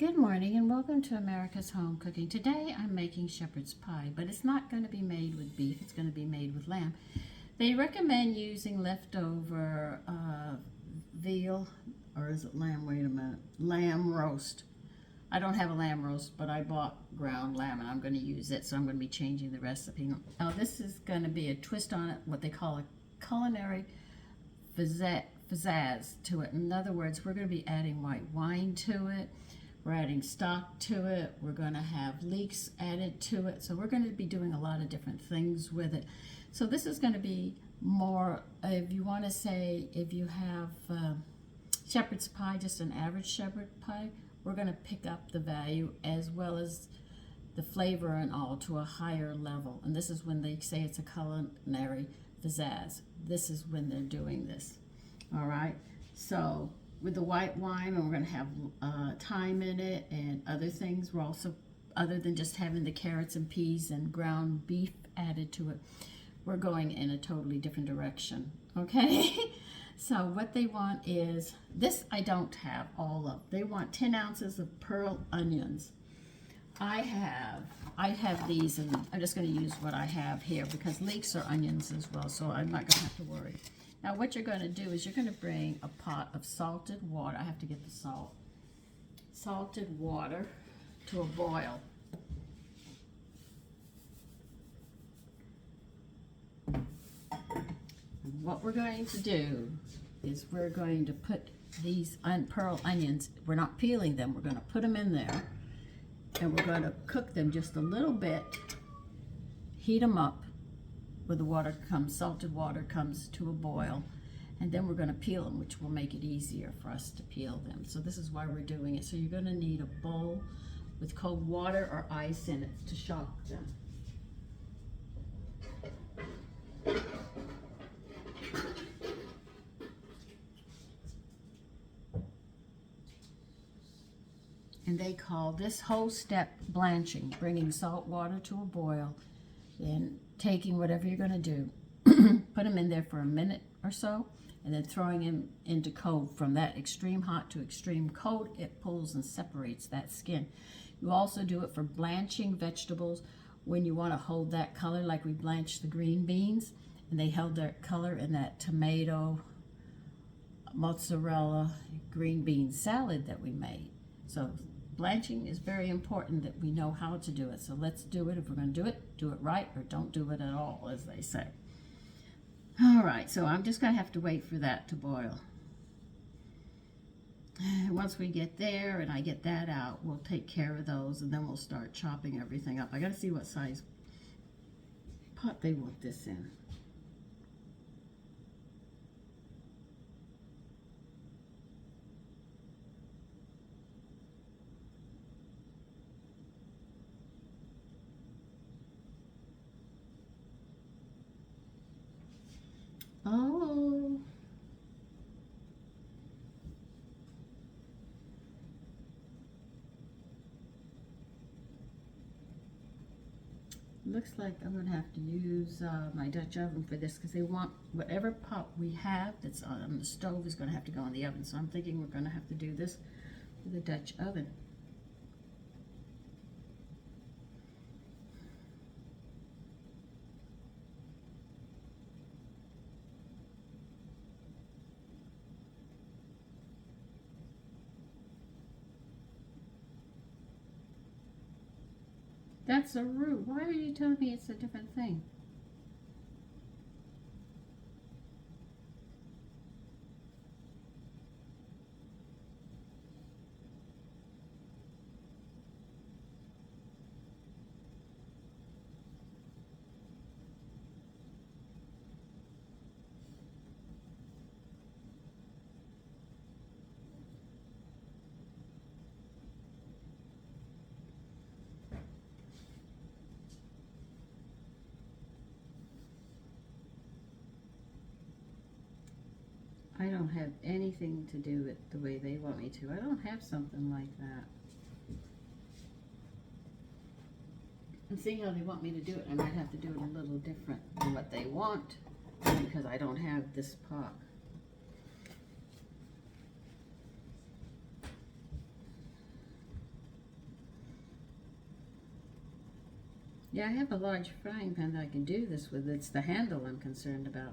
Good morning and welcome to America's Home Cooking. Today I'm making shepherd's pie, but it's not going to be made with beef, it's going to be made with lamb. They recommend using leftover veal, or is it lamb? Wait a minute. Lamb roast. I don't have a lamb roast, but I bought ground lamb and I'm going to use it, so I'm going to be changing the recipe. Now this is going to be a twist on it, what they call a culinary pizzazz to it. In other words, we're going to be adding white wine to it. We're adding stock to it. We're going to have leeks added to it. So we're going to be doing a lot of different things with it. So this is going to be more, if you want to say, if you have shepherd's pie, just an average shepherd pie, we're going to pick up the value as well as the flavor and all to a higher level. And this is when they say it's a culinary pizzazz. This is when they're doing this. All right. So with the white wine, and we're going to have thyme in it and other things. We're also, other than just having the carrots and peas and ground beef added to it, we're going in a totally different direction, okay? So what they want is, this I don't have all of. They want 10 ounces of pearl onions. I have these, and I'm just going to use what I have here because leeks are onions as well, so I'm not going to have to worry. Now what you're going to do is you're going to bring a pot of salted water. I have to get the salt. Salted water to a boil. And what we're going to do is we're going to put these pearl onions, we're not peeling them, we're going to put them in there and we're going to cook them just a little bit, heat them up. Where the water comes, salted water comes to a boil, and then we're going to peel them, which will make it easier for us to peel them. So this is why we're doing it. So you're going to need a bowl with cold water or ice in it to shock them. And they call this whole step blanching, bringing salt water to a boil, then taking whatever you're going to do, put them in there for a minute or so, and then throwing them into cold. From that extreme hot to extreme cold, it pulls and separates that skin. You also do it for blanching vegetables when you want to hold that color, like we blanched the green beans, and they held their color in that tomato, mozzarella, green bean salad that we made. So blanching is very important that we know how to do it. So let's do it. If we're going to do it right, or don't do it at all, as they say. All right, so I'm just going to have to wait for that to boil. Once we get there and I get that out, we'll take care of those, and then we'll start chopping everything up. I got to see what size pot they want this in. Oh, looks like I'm going to have to use my Dutch oven for this, because they want whatever pot we have that's on the stove is going to have to go in the oven. So I'm thinking we're going to have to do this with a Dutch oven. That's a roux. Why are you telling me it's a different thing? I don't have anything to do it the way they want me to. I don't have something like that. And seeing how they want me to do it, I might have to do it a little different than what they want, because I don't have this pot. Yeah, I have a large frying pan that I can do this with. It's the handle I'm concerned about.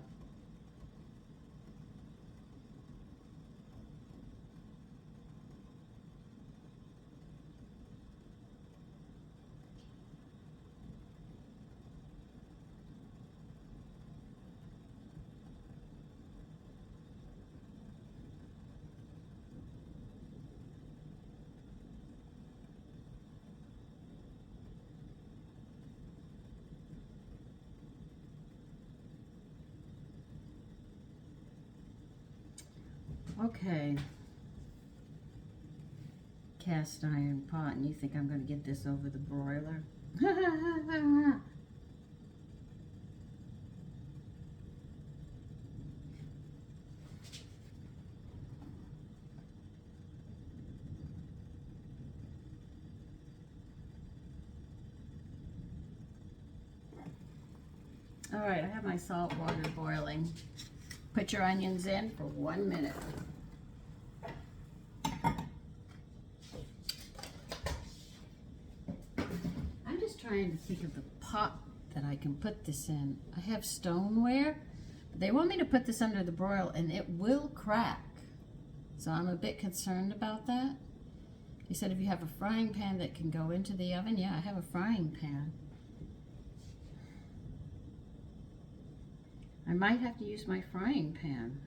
Okay. Cast iron pot, and you think I'm going to get this over the broiler? All right, I have my salt water boiling. Put your onions in for 1 minute. I'm just trying to think of the pot that I can put this in. I have stoneware, but they want me to put this under the broil and it will crack. So I'm a bit concerned about that. He said if you have a frying pan that can go into the oven, yeah, I have a frying pan. I might have to use my frying pan.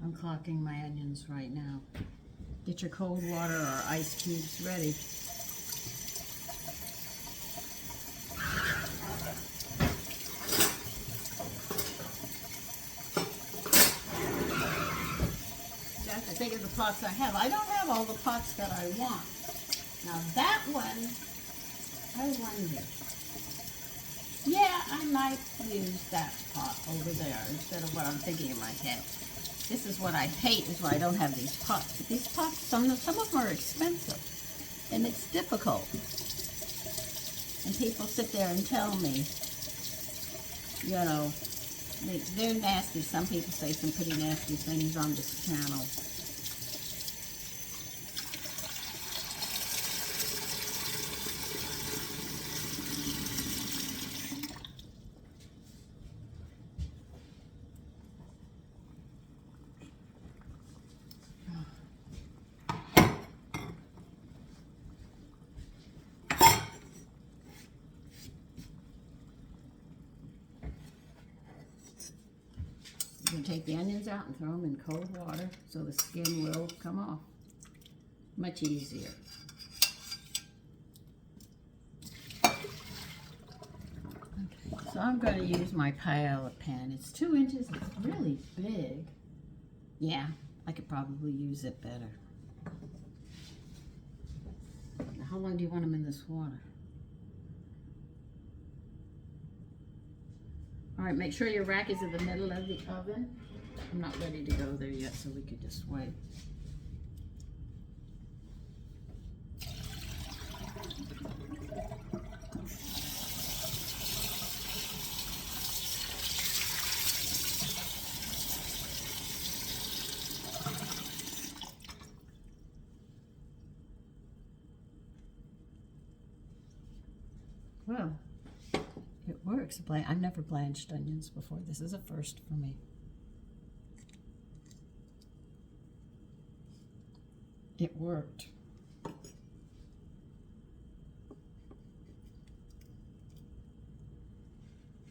I'm clocking my onions right now. Get your cold water or ice cubes ready. That's the big of the pots I have. I don't have all the pots that I want. Now that one, I wonder. Yeah, I might use that pot over there instead of what I'm thinking in my head. This is what I hate, is why I don't have these pots. But these pots, some of them are expensive, and it's difficult. And people sit there and tell me, you know, they're nasty. Some people say some pretty nasty things on this channel. You can take the onions out and throw them in cold water so the skin will come off. Much easier. Okay, so I'm going to use my Pilot pan. It's 2 inches. It's really big. Yeah, I could probably use it better. Now, how long do you want them in this water? All right, make sure your rack is in the middle of the oven. I'm not ready to go there yet, so we could just wait. Well, it works. I've never blanched onions before. This is a first for me. It worked.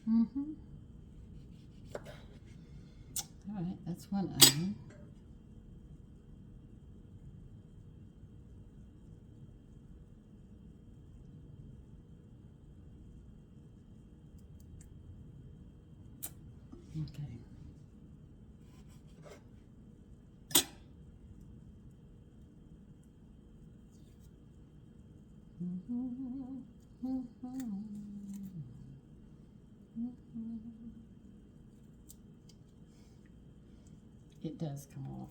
All right, that's one onion. Okay. It does come off.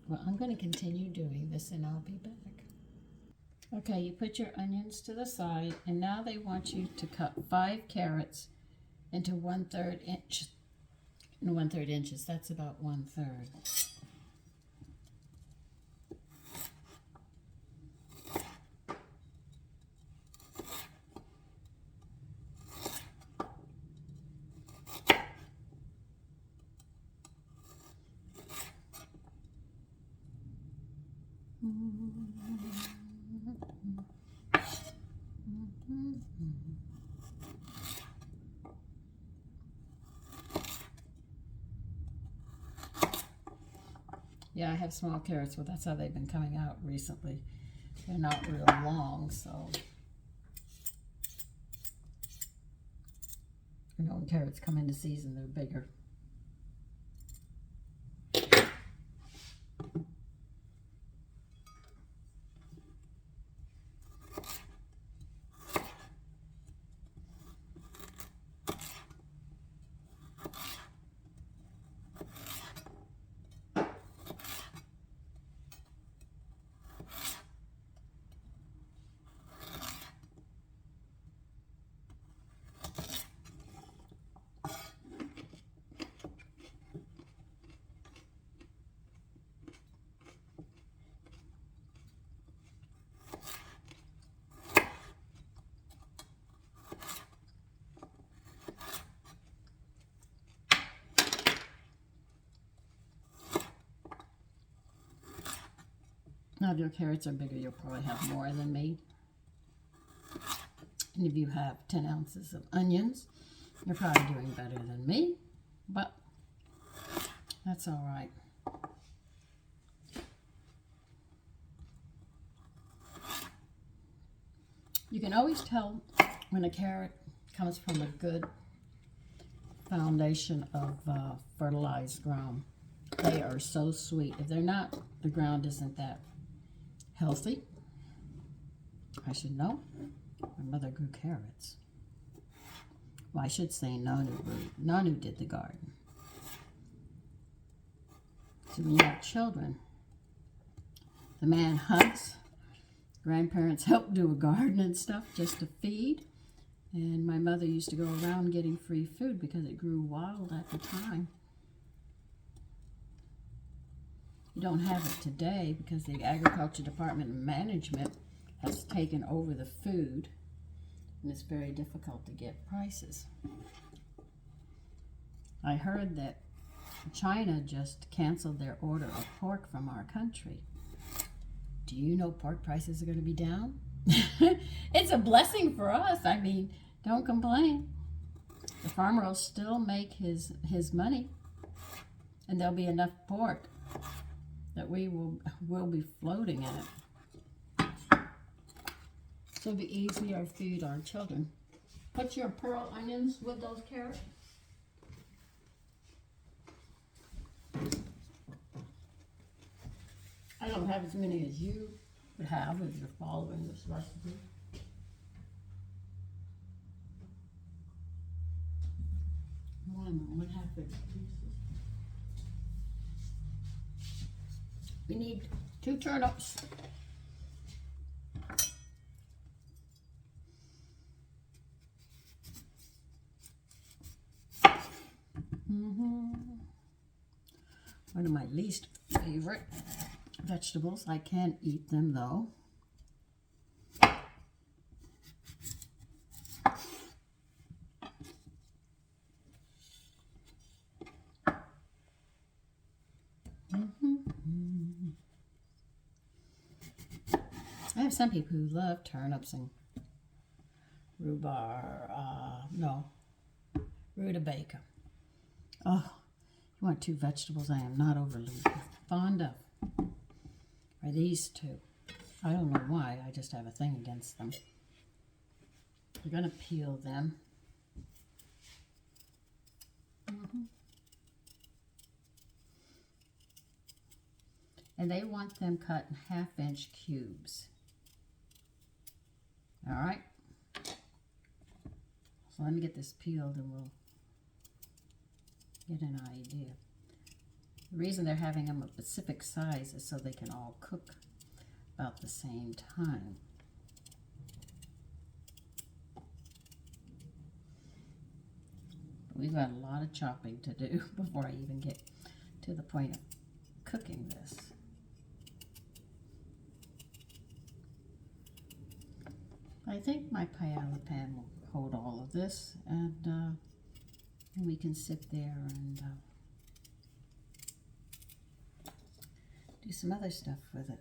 Well, I'm going to continue doing this and I'll be back. Okay, you put your onions to the side, and now they want you to cut 5 carrots into 1/3 inch. No, 1/3 inches. That's about 1/3. Yeah, I have small carrots, but that's how they've been coming out recently. They're not real long, so. You know, when carrots come into season, they're bigger. Now, if your carrots are bigger, you'll probably have more than me. And if you have 10 ounces of onions, you're probably doing better than me, but that's all right. You can always tell when a carrot comes from a good foundation of fertilized ground. They are so sweet. If they're not, the ground isn't that healthy. I should know. My mother grew carrots. Well, I should say Nanu grew. Nanu did the garden. So when you have children, the man hunts. Grandparents help do a garden and stuff just to feed. And my mother used to go around getting free food because it grew wild at the time. You don't have it today because the Agriculture Department and management has taken over the food, and it's very difficult to get prices. I heard that China just canceled their order of pork from our country. Do you know pork prices are going to be down? It's a blessing for us. I mean, don't complain. The farmer will still make his money, and there'll be enough pork that we will be floating in it. So it'll be easier to feed our children. Put your pearl onions with those carrots. I don't have as many as you would have if you're following this recipe. One half big pieces. We need 2 turnips. One of my least favorite vegetables. I can eat them though. I have some people who love turnips and rutabaga. Oh, you want 2 vegetables I am not overly fond of. Are these 2. I don't know why, I just have a thing against them. We're going to peel them. And they want them cut in 1/2-inch cubes. All right. So let me get this peeled and we'll get an idea. The reason they're having them a specific size is so they can all cook about the same time. We've got a lot of chopping to do before I even get to the point of cooking this. I think my Paella pan will hold all of this, and we can sit there and do some other stuff with it.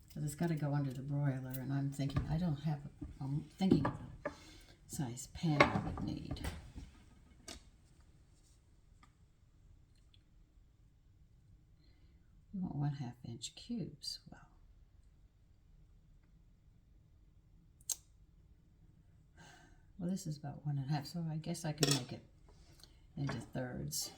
Because it's got to go under the broiler, and I'm thinking, I'm thinking of the size pan I would need. We want 1/2 inch cubes. Well, this is about 1.5, so I guess I could make it into thirds.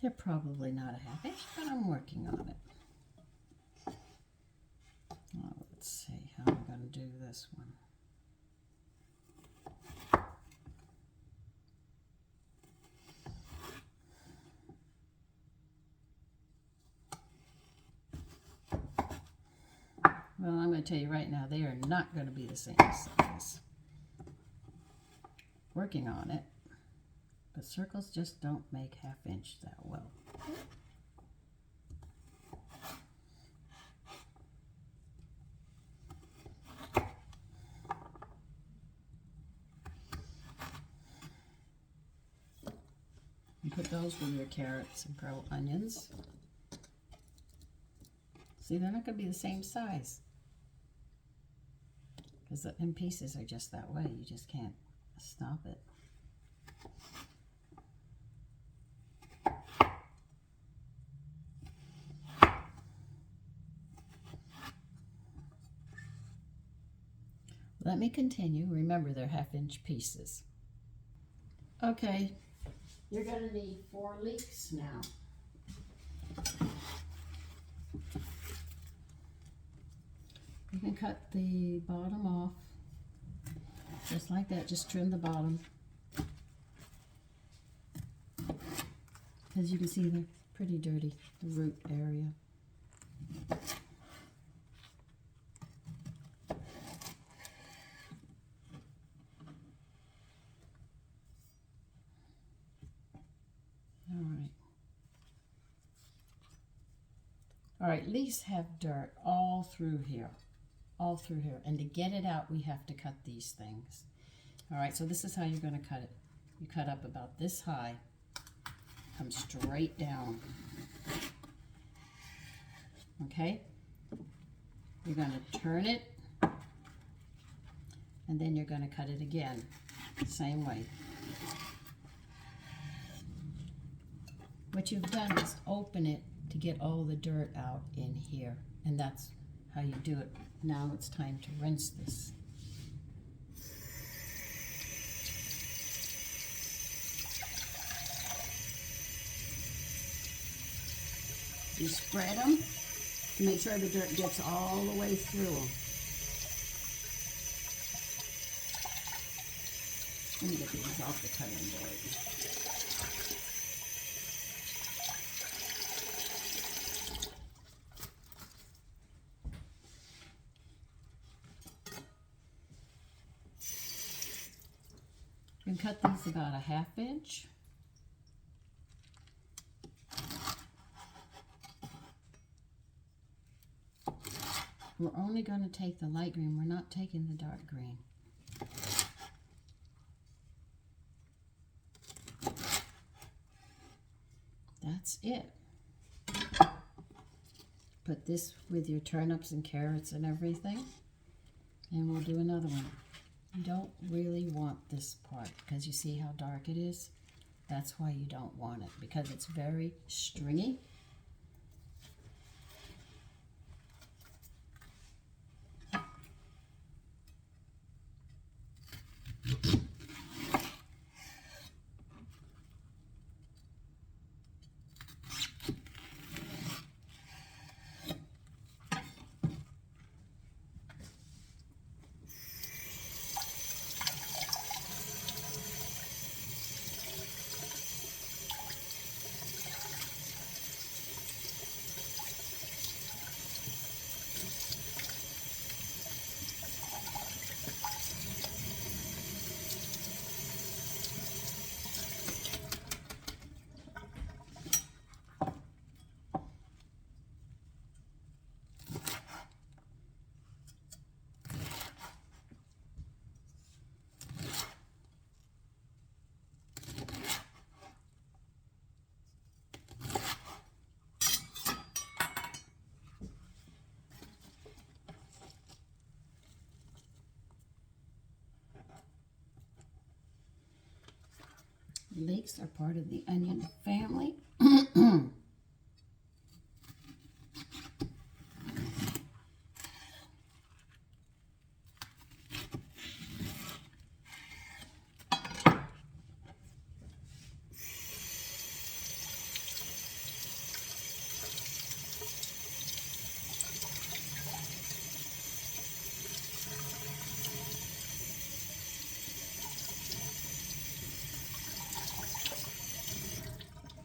They're probably not 1/2 inch, but I'm working on it. Oh, let's see how I'm going to do this one. Well, I'm going to tell you right now, they are not going to be the same size. Working on it, but circles just don't make 1/2 inch that well. You put those with your carrots and grilled onions. See, they're not going to be the same size, because the end pieces are just that way. You just can't stop it. Let me continue. Remember, they're 1/2 inch pieces. Okay, you're going to need 4 leeks now. You can cut the bottom off, just like that. Just trim the bottom. As you can see, they're pretty dirty, the root area. All right, leeks have dirt all through here, and to get it out, we have to cut these things. All right, so this is how you're going to cut it. You cut up about this high, come straight down. Okay, you're going to turn it, and then you're going to cut it again, same way. What you've done is open it to get all the dirt out in here, and that's how you do it. Now it's time to rinse this. You spread them to make sure the dirt gets all the way through them. Let me get these off the cutting board. You can cut these about 1/2 inch. We're only going to take the light green. We're not taking the dark green. That's it. Put this with your turnips and carrots and everything, and we'll do another one. You don't really want this part because you see how dark it is? That's why you don't want it, because it's very stringy. leeks are part of the onion family.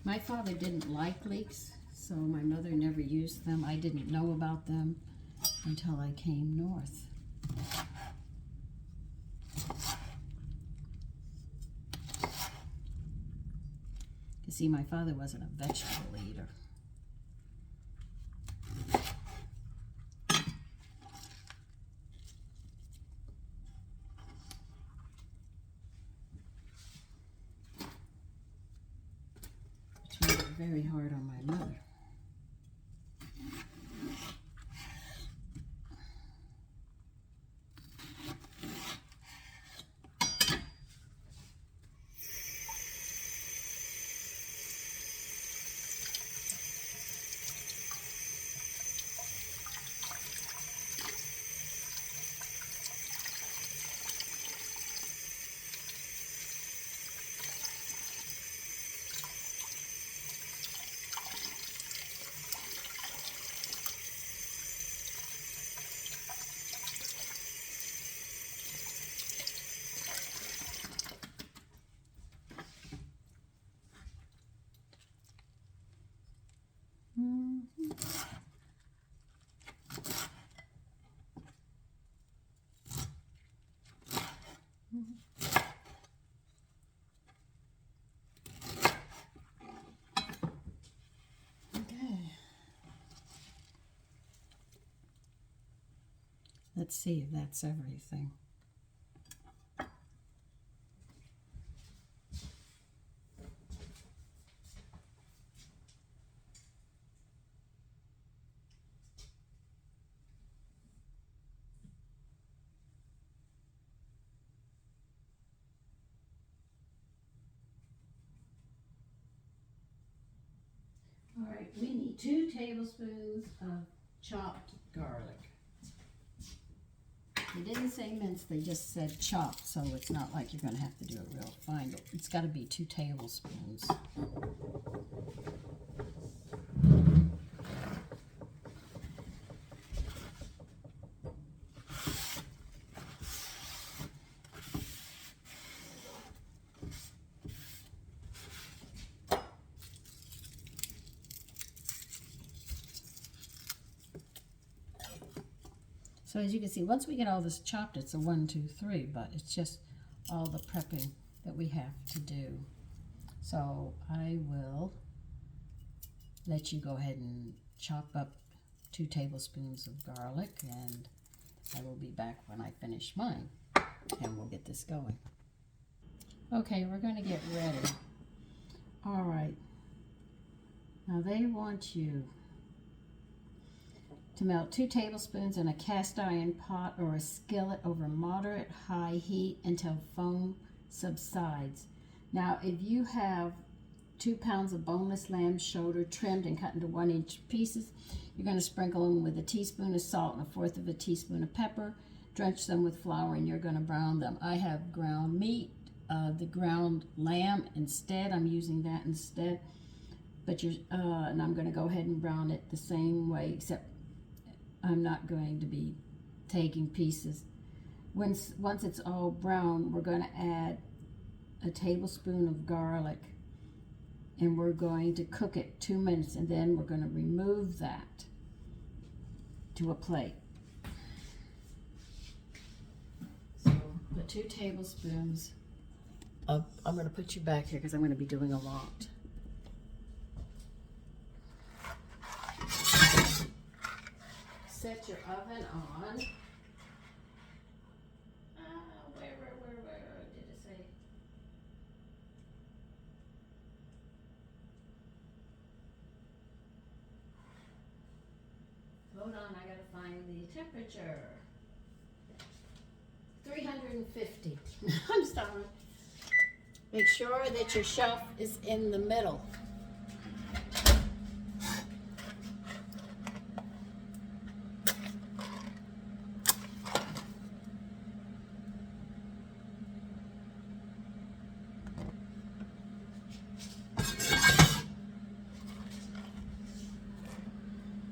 My father didn't like leeks, so my mother never used them. I didn't know about them until I came north. You see, my father wasn't a vegetable eater. Which made it very hard on my mother. Let's see if that's everything. All right, we need 2 tablespoons of chopped garlic. They didn't say minced, they just said chopped, so it's not like you're going to have to do it real fine. But it's got to be 2 tablespoons. So as you can see, once we get all this chopped, it's a 1, 2, 3, but it's just all the prepping that we have to do. So I will let you go ahead and chop up 2 tablespoons of garlic, and I will be back when I finish mine, and we'll get this going. Okay, we're going to get ready. All right. Now they want you to melt 2 tablespoons in a cast iron pot or a skillet over moderate high heat until foam subsides. Now, if you have 2 pounds of boneless lamb shoulder trimmed and cut into 1-inch pieces, you're going to sprinkle them with a teaspoon of salt and 1/4 of a teaspoon of pepper. Drench them with flour, and you're going to brown them. I have ground meat, the ground lamb instead. I'm using that instead. But and I'm going to go ahead and brown it the same way, except I'm not going to be taking pieces. Once it's all brown, we're going to add a tablespoon of garlic, and we're going to cook it 2 minutes, and then we're going to remove that to a plate. So the 2 tablespoons of, I'm going to put you back here because I'm going to be doing a lot. Set your oven on. Where did it say? Hold on, I gotta find the temperature. 350. I'm sorry. Make sure that your shelf is in the middle.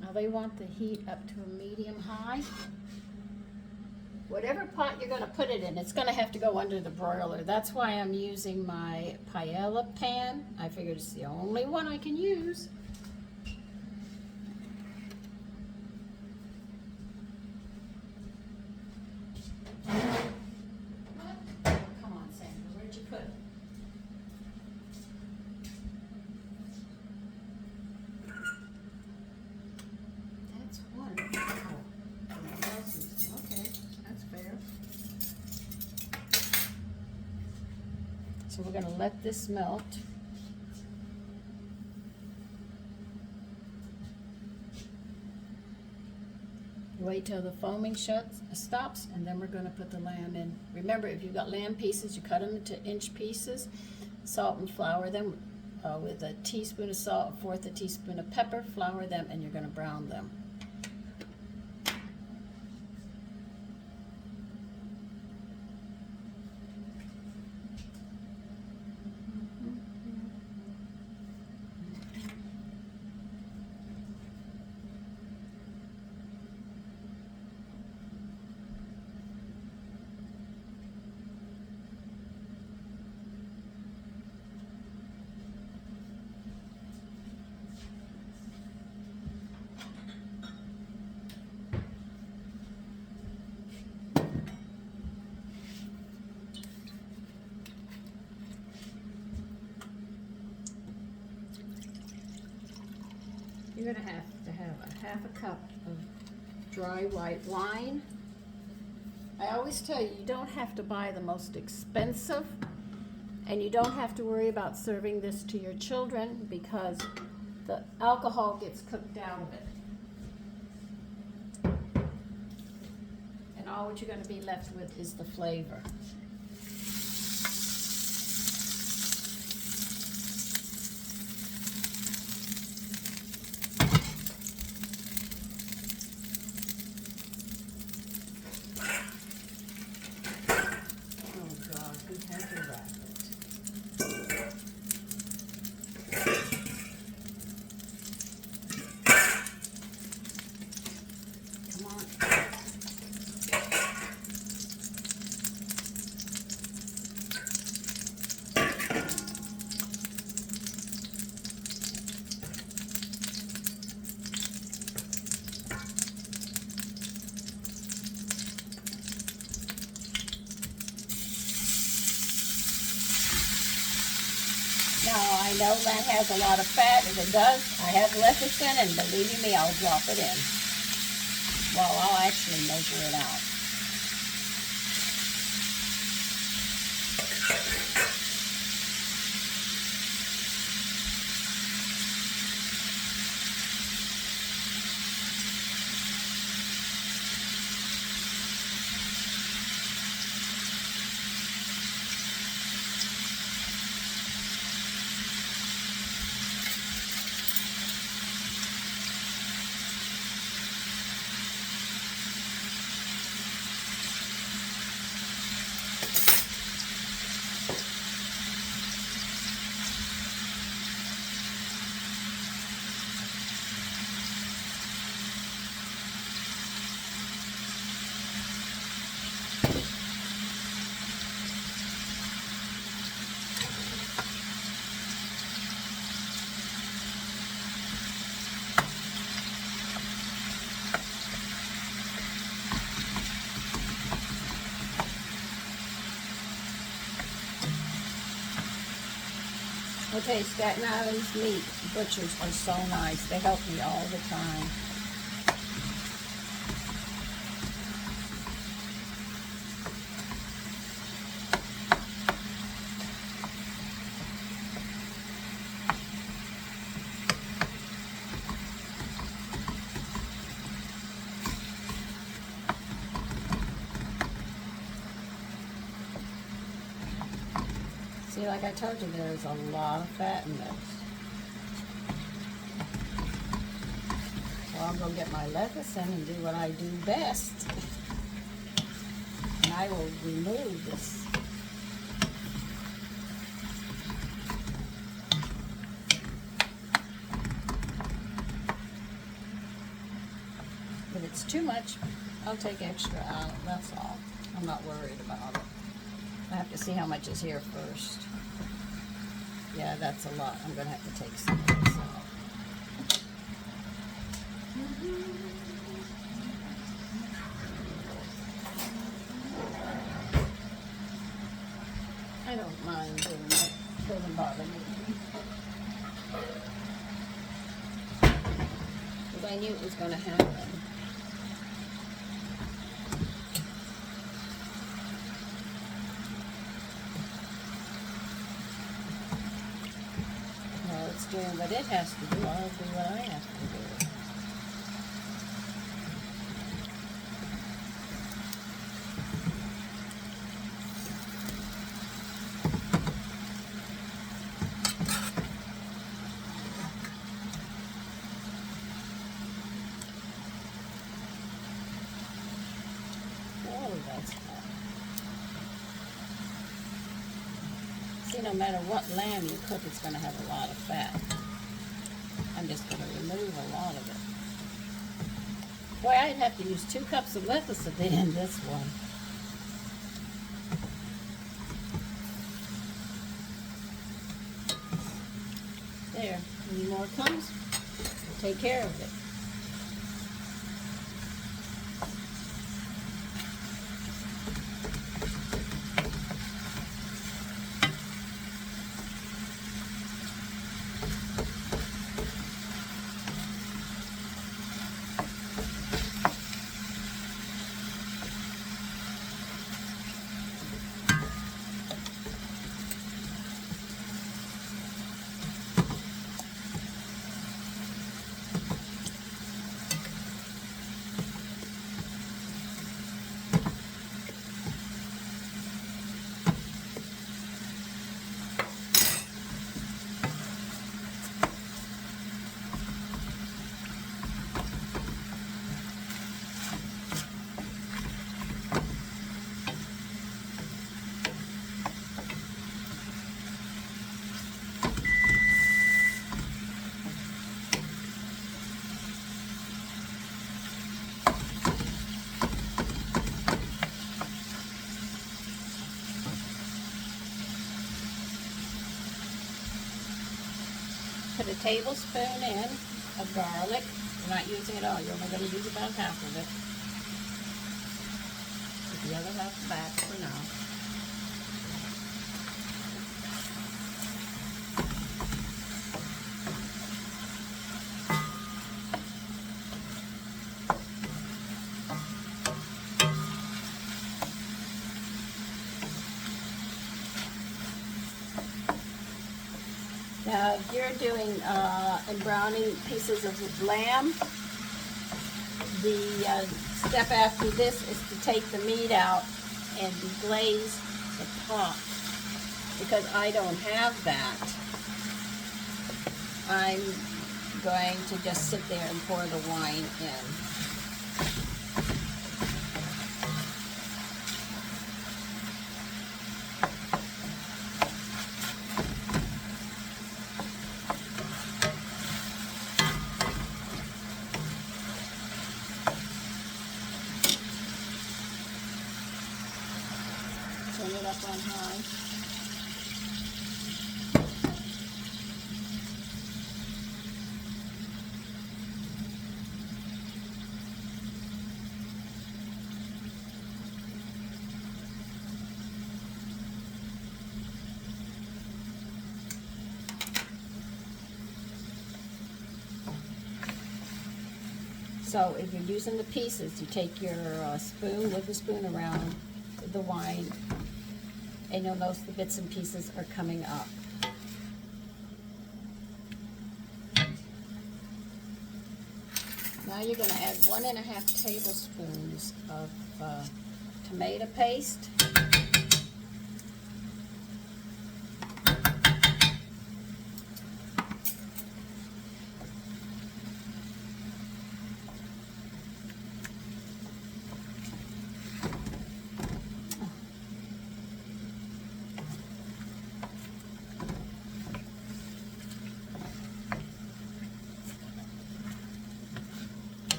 Now they want the heat up to a medium-high. Whatever pot you're going to put it in, it's going to have to go under the broiler. That's why I'm using my paella pan. I figured it's the only one I can use. What? Come on, Sandra, where'd you put it? That's one. Oh, someone else used it. Okay, that's fair. So we're going to let this melt. Wait till the foaming stops, and then we're going to put the lamb in. Remember, if you've got lamb pieces, you cut them into inch pieces, salt and flour them with a teaspoon of salt, a fourth a teaspoon of pepper, flour them, and you're going to brown them. You're going to have a half a cup of dry white wine. I always tell you, you don't have to buy the most expensive, and you don't have to worry about serving this to your children because the alcohol gets cooked out of it. And all what you're going to be left with is the flavor. Now, I know that has a lot of fat. If it does, I have lettuce in, and believe you me, I'll drop it in. Well, I'll actually measure it out. Okay, Staten Island's meat butchers are so nice. They help me all the time. See, like I told you, there's a lot of fat in this. So I'm going to get my lecithin and do what I do best. And I will remove this. If it's too much, I'll take extra out, that's all. I'm not worried about it. I have to see how much is here first. Yeah, that's a lot. I'm going to have to take some of this out. I don't mind doing it. It doesn't bother me. Because I knew it was going to happen. Well, it's doing what it has to do. I'll do what I have to do. That's hot. See, no matter what lamb you cook, it's going to have a lot of fat. I'm just going to remove a lot of it. Boy, I'd have to use 2 cups of lecithin in this one. There. Any more comes? Take care of it. Put a tablespoon in of garlic. You're not using it all. You're only going to use about half of it. Put the other half back for now. Now, if you're doing and browning pieces of lamb, the step after this is to take the meat out and deglaze the top. Because I don't have that, I'm going to just sit there and pour the wine in. Turn it up on high. So if you're using the pieces, you take your spoon, wooden spoon around the wine, and you'll notice the bits and pieces are coming up. Now you're going to add 1.5 tablespoons of tomato paste.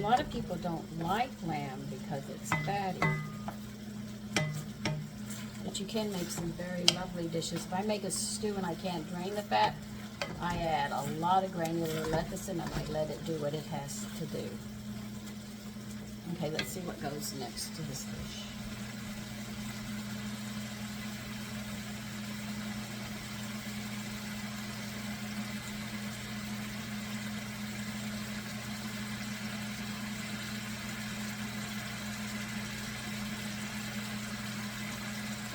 lot of people don't like lamb because it's fatty. But you can make some very lovely dishes. If I make a stew and I can't drain the fat, I add a lot of granular lecithin and I let it do what it has to do. Okay, let's see what goes next to this dish.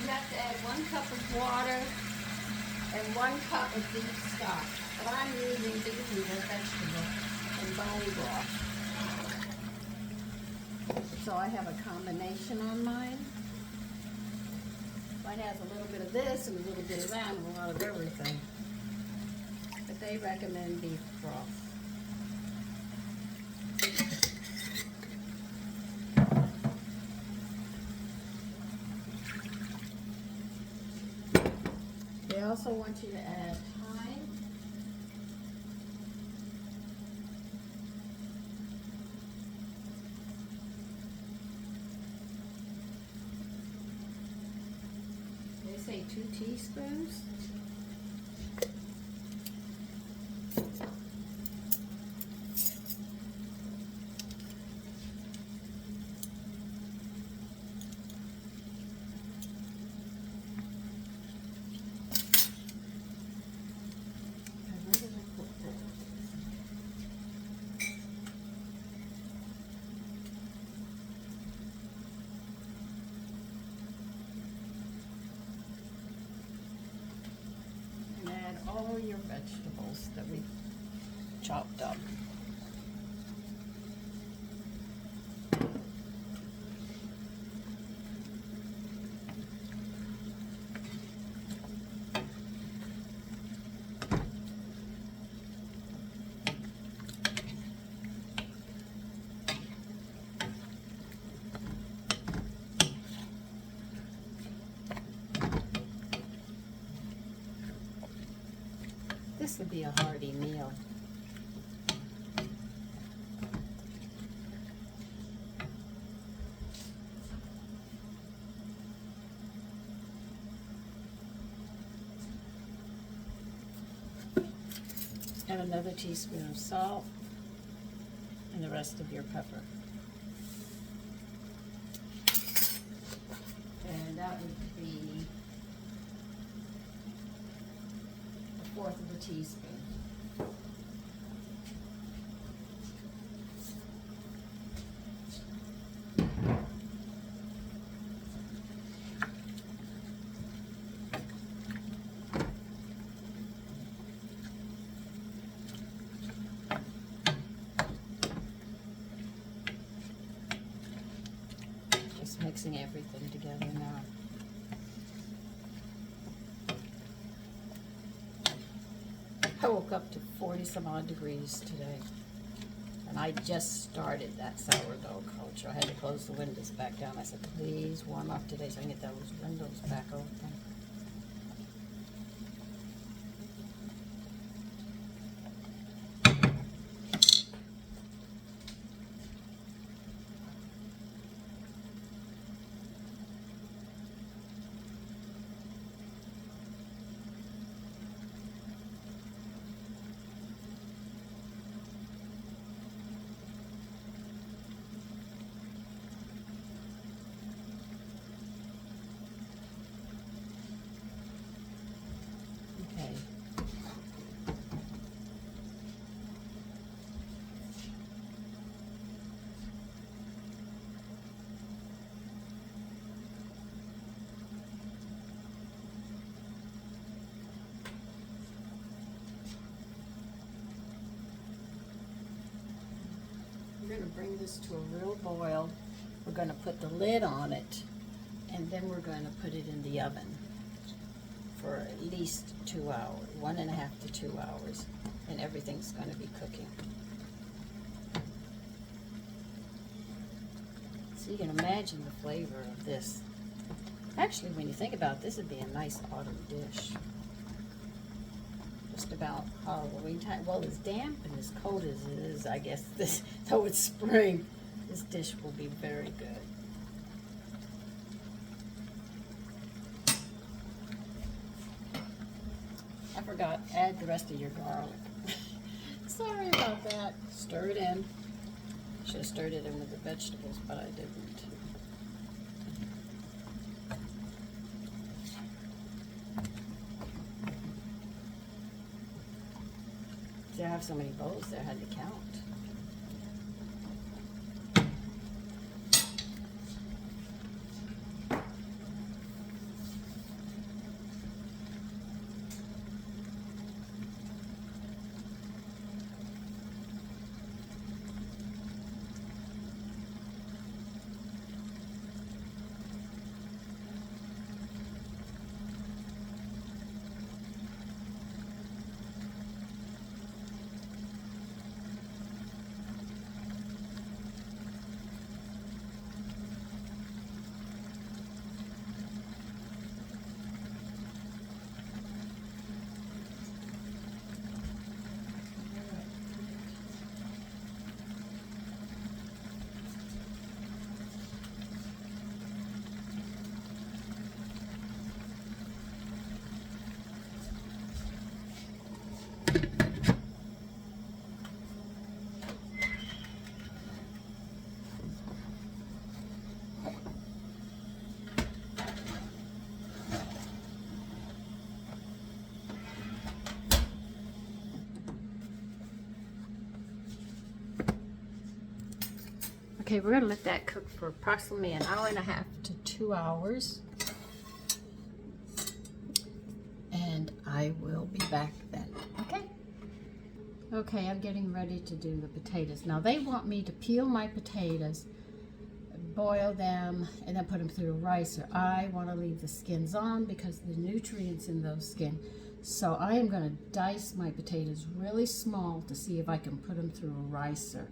You have to add 1 cup of water and 1 cup of beef stock. But I'm using beef-eater vegetable and bone broth. So I have a combination on mine. Mine has a little bit of this and a little bit of that and a lot of everything. But they recommend beef broth. They also want you to add thyme. They say 2 teaspoons. All your vegetables that we chopped up. This would be a hearty meal. Add another teaspoon of salt and the rest of your pepper. And that would be 1/4 of a teaspoon. Just mixing everything together now. I woke up to 40 some odd degrees today, and I just started that sourdough culture. I had to close the windows back down. I said, please warm up today so I can get those windows back open. Okay. We're going to bring this to a real boil. We're going to put the lid on it, and then we're going to put it in the oven for at least 2 hours, 1.5 to 2 hours, and everything's going to be cooking. So you can imagine the flavor of this. Actually, when you think about it, this would be a nice autumn dish. The just about Halloween time. Well, as damp and as cold as it is, I guess this, though it's spring, this dish will be very good. I forgot, add the rest of your garlic. Sorry about that. Stir it in. Should have stirred it in with the vegetables, but I didn't. See, I have so many bowls there, I had to count. Okay, we're gonna let that cook for approximately an hour and a half to 2 hours. And I will be back then, okay? Okay, I'm getting ready to do the potatoes. Now they want me to peel my potatoes, boil them, and then put them through a ricer. I want to leave the skins on because of the nutrients in those skins. So I am going to dice my potatoes really small to see if I can put them through a ricer.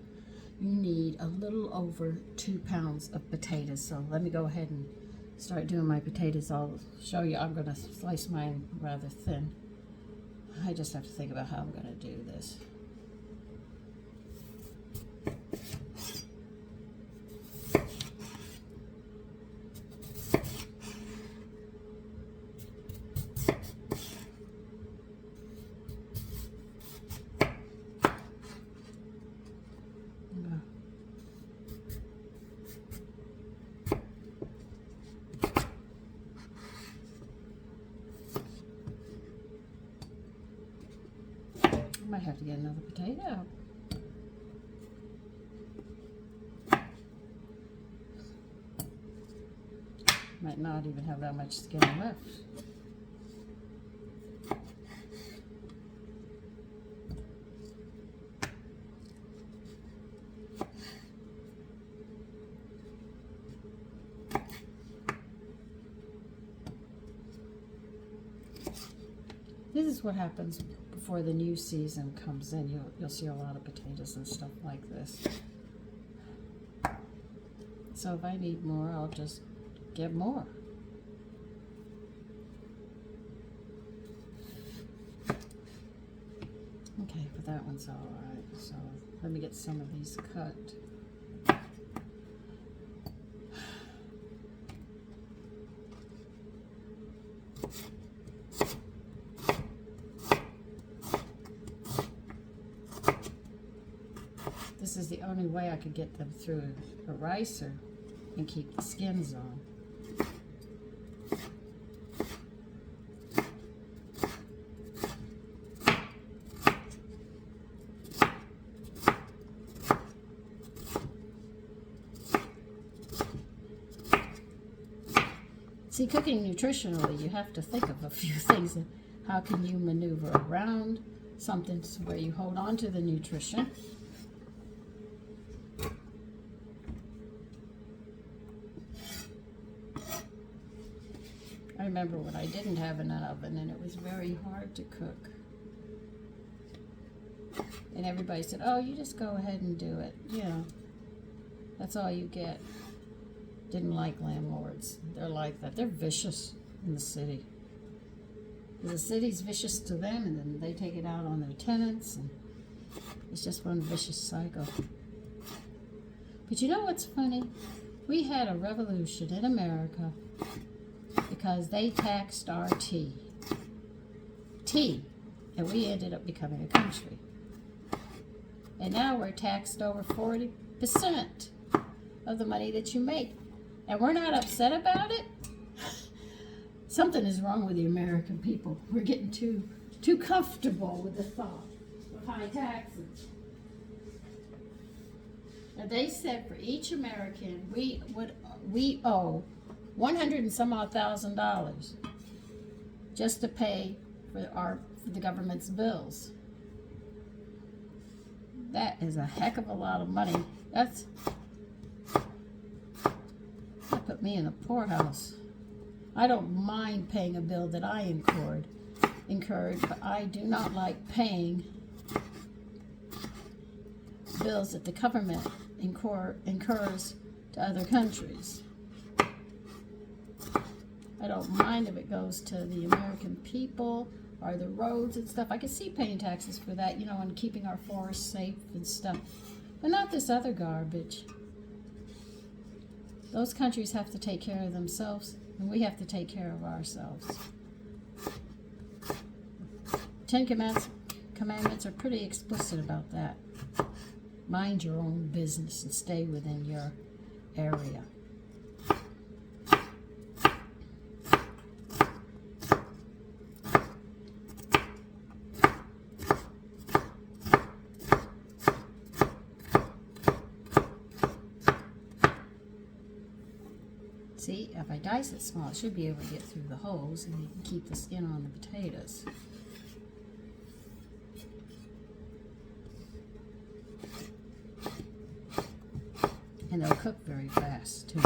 You need a little over 2 pounds of potatoes. So let me go ahead and start doing my potatoes. I'll show you. I'm going to slice mine rather thin. I just have to think about how I'm going to do this. Might have to get another potato. Might not even have that much skin left. This is what happens before the new season comes in. You'll see a lot of potatoes and stuff like this. So if I need more, I'll just get more. Okay, but that one's all right. So let me get some of these cut. This is the only way I could get them through a ricer and keep the skins on. See, cooking nutritionally, you have to think of a few things. How can you maneuver around something where you hold on to the nutrition? I remember when I didn't have an oven and it was very hard to cook. And everybody said, oh, you just go ahead and do it. You know, that's all you get. Didn't like landlords. They're like that. They're vicious in the city. The city's vicious to them, and then they take it out on their tenants, and it's just one vicious cycle. But you know what's funny? We had a revolution in America because they taxed our tea. And we ended up becoming a country. And now we're taxed over 40% of the money that you make. And we're not upset about it? Something is wrong with the American people. We're getting too comfortable with the thought of high taxes. And they said for each American, we owe $100 and some odd thousand just to pay for the government's bills. That is a heck of a lot of money. That put me in the poorhouse. I don't mind paying a bill that I incurred, but I do not like paying bills that the government incurs to other countries. I don't mind if it goes to the American people or the roads and stuff. I can see paying taxes for that, and keeping our forests safe and stuff. But not this other garbage. Those countries have to take care of themselves, and we have to take care of ourselves. 10 Commandments are pretty explicit about that. Mind your own business and stay within your area. See, if I dice it small, it should be able to get through the holes, and you can keep the skin on the potatoes. And they'll cook very fast, too.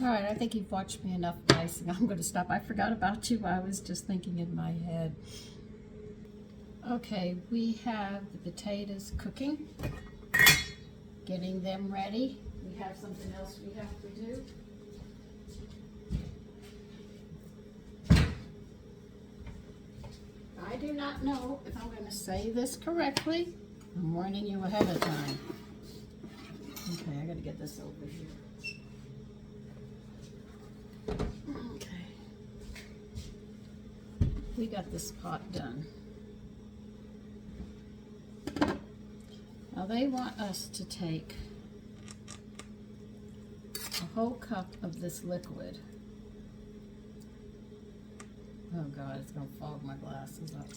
All right, I think you've watched me enough dicing. I'm going to stop. I forgot about you. I was just thinking in my head. Okay, we have the potatoes cooking, getting them ready. We have something else we have to do. I do not know if I'm going to say this correctly. I'm warning you ahead of time. Okay, I got to get this over here. Okay. We got this pot done. Now they want us to take a whole cup of this liquid. Oh God, it's going to fog my glasses up.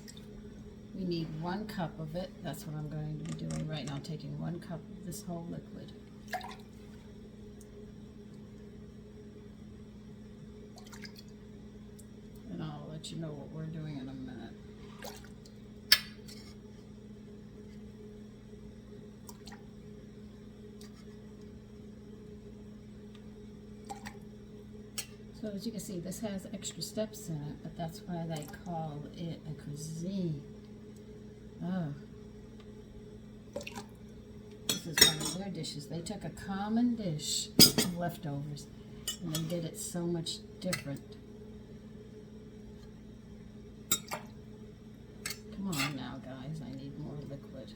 We need 1 cup of it. That's what I'm going to be doing right now, taking 1 cup of this whole liquid. And I'll let you know what we're doing in a minute. So as you can see, this has extra steps in it, but that's why they call it a cuisine. Oh. This is one of their dishes. They took a common dish of leftovers and they did it so much different. Come on now, guys. I need more liquid.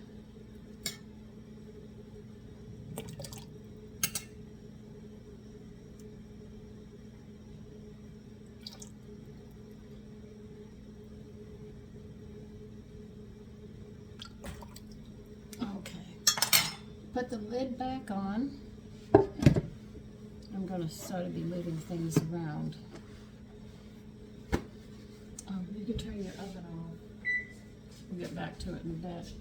Put the lid back on. I'm going to sort of be moving things around. Oh, you can turn your oven off. We'll get back to it in a bit.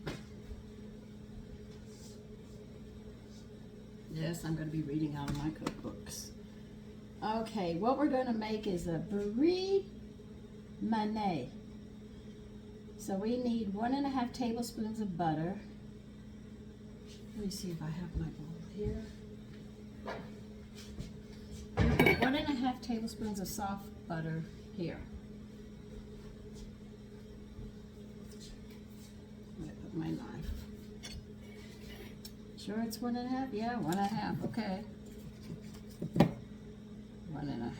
Yes, I'm going to be reading out of my cookbooks. Okay, what we're going to make is a brie mayonnaise. So we need 1½ tablespoons of butter. Let me see if I have my bowl here. I'm going to put 1½ tablespoons of soft butter here. I'm going to put my knife. Sure it's 1½? Yeah, 1½. Okay. 1½.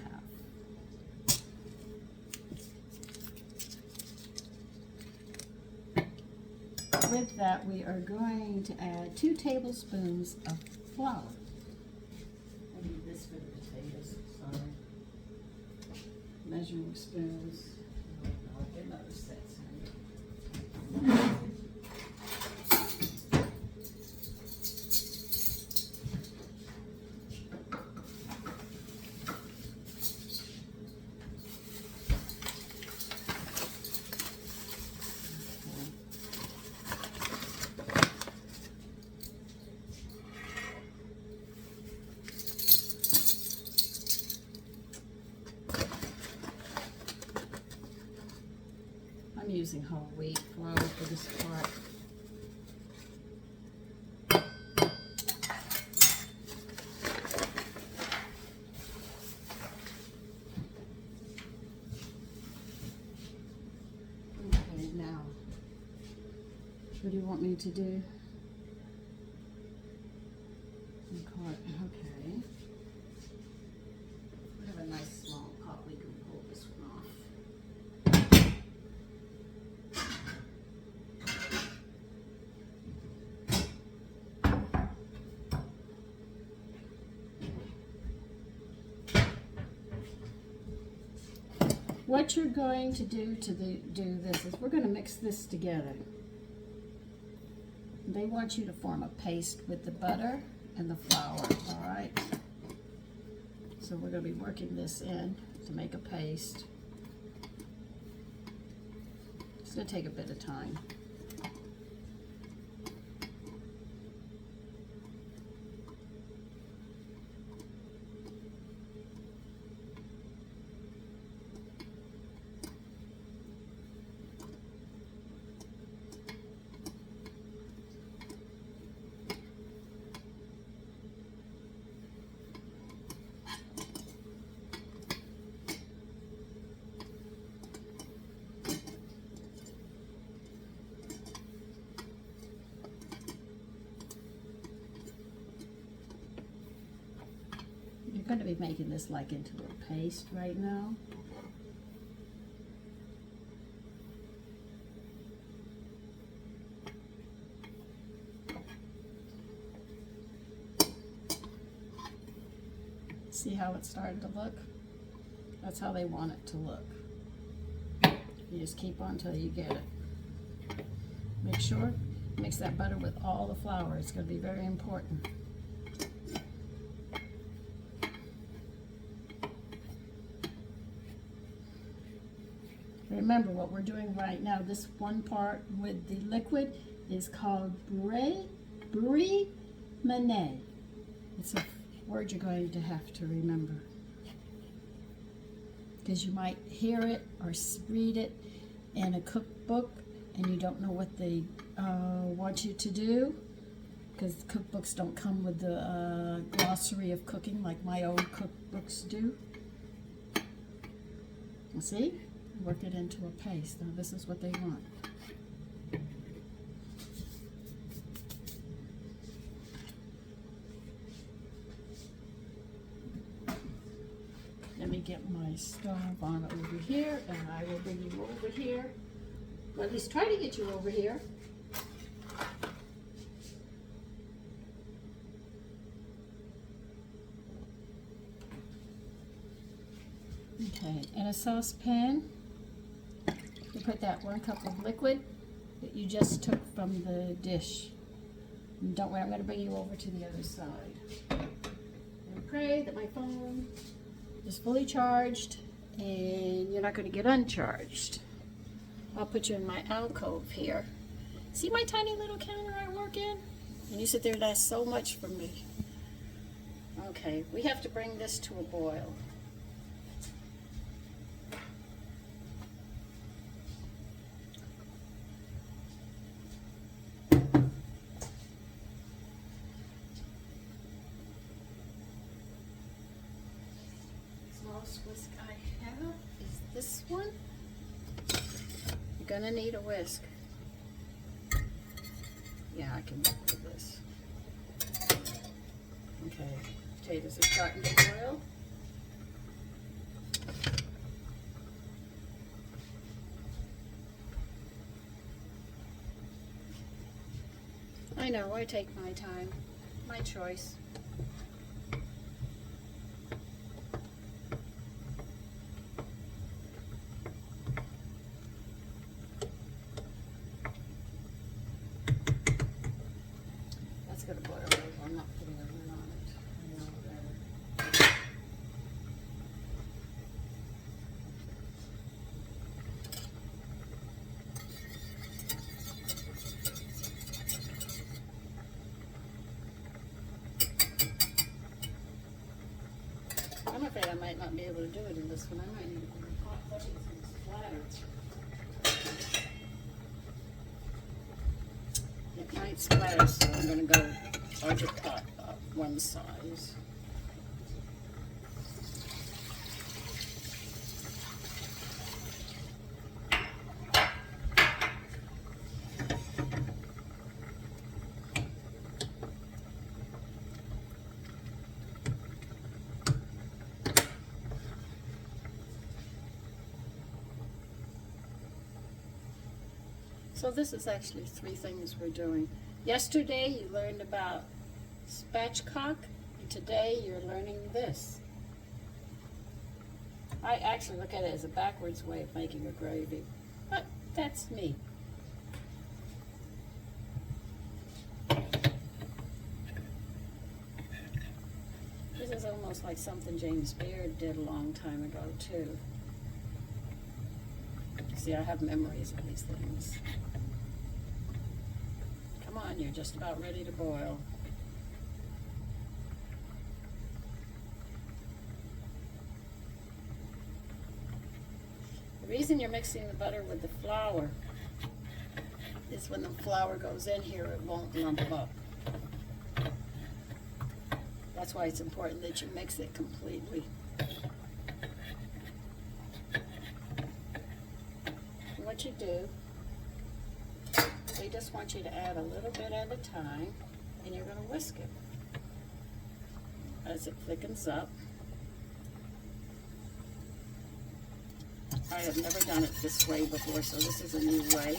With that, we are going to add 2 tablespoons of flour. I need this for the potatoes, sorry. Measuring spoons. I'll get another set. I'm using whole wheat flour for this part. Okay, now, what do you want me to do? Okay. We have a nice small pot, we can pull this one off. What you're going to do this is we're going to mix this together. They want you to form a paste with the butter and the flour, all right? So we're going to be working this in to make a paste. It's going to take a bit of time. going to be making this like into a paste right now. See how it's starting to look? That's how they want it to look. You just keep on until you get it. Make sure you mix that butter with all the flour. It's going to be very important. Remember what we're doing right now, this one part with the liquid is called brie mené. It's a word you're going to have to remember, because you might hear it or read it in a cookbook and you don't know what they want you to do, because cookbooks don't come with the glossary of cooking like my old cookbooks do. See? Work it into a paste. Now this is what they want. Let me get my stove on over here, and I will bring you over here. Or at least try to get you over here. Okay, in a saucepan, you put that 1 cup of liquid that you just took from the dish. And don't worry, I'm going to bring you over to the other side. And pray that my phone is fully charged and you're not going to get uncharged. I'll put you in my alcove here. See my tiny little counter I work in? And you sit there and ask so much from me. Okay, we have to bring this to a boil. Whisk I have is this one. You're gonna need a whisk. Yeah, I can work with this. Okay, potatoes are starting to boil. I know, I take my time. My choice. Gonna boil over. I'm not putting a lid on it. I know better. I'm afraid I might not be able to do it in this one. I might need to put a pot so it's splatter. It might splatter, so I'm going to go larger pot up one size. So this is actually 3 things we're doing. Yesterday you learned about spatchcock, and today you're learning this. I actually look at it as a backwards way of making a gravy, but that's me. This is almost like something James Beard did a long time ago too. See, I have memories of these things. Come on, you're just about ready to boil. The reason you're mixing the butter with the flour is when the flour goes in here, it won't lump up. That's why it's important that you mix it completely. And what you do, they just want you to add a little bit at a time, and you're going to whisk it as it thickens up. I have never done it this way before, so this is a new way.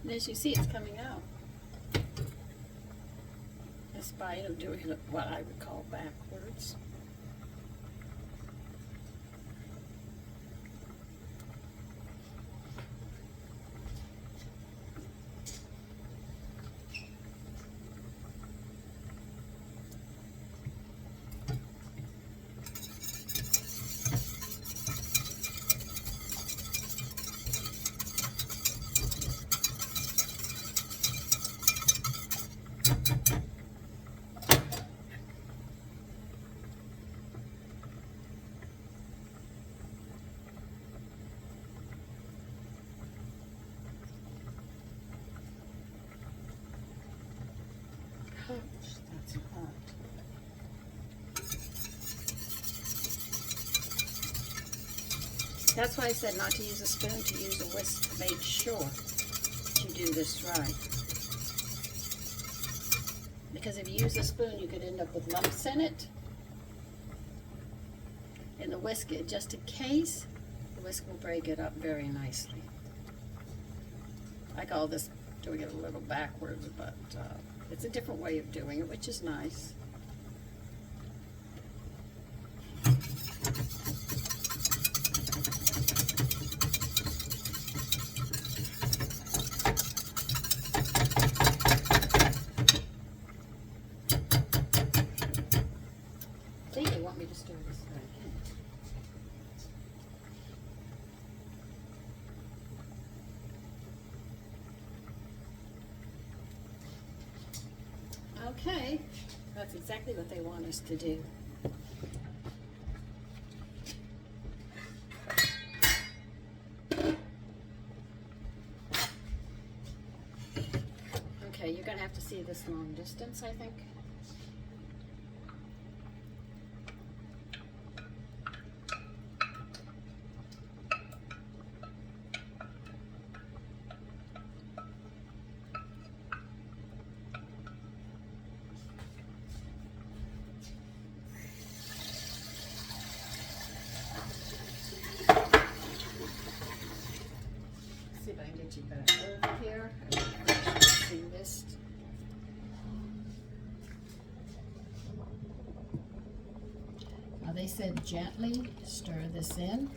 And as you see, it's coming out. In spite of doing it what I would call backwards. Ouch, that's hot. That's why I said not to use a spoon, to use a whisk to make sure that you do this right. Because if you use a spoon, you could end up with lumps in it. And the whisk, just in case, the whisk will break it up very nicely. I call this doing it a little backwards, but it's a different way of doing it, which is nice. I think they want me to stir this back in. Okay, that's exactly what they want us to do. Okay, you're gonna have to see this long distance, I think. See if I can get you back over here. See this. Now they said gently stir this in.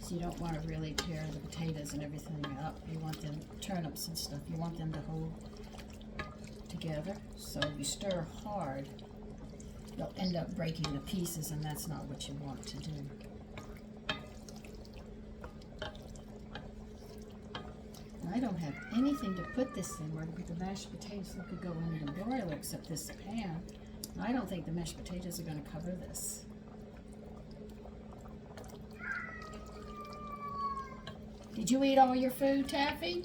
So you don't want to really tear the potatoes and everything up. You want them, turnips and stuff, you want them to hold together. So if you stir hard, you'll end up breaking the pieces, and that's not what you want to do. I don't have anything to put this in where the mashed potatoes could go in the broiler except this pan. I don't think the mashed potatoes are going to cover this. Did you eat all your food, Taffy?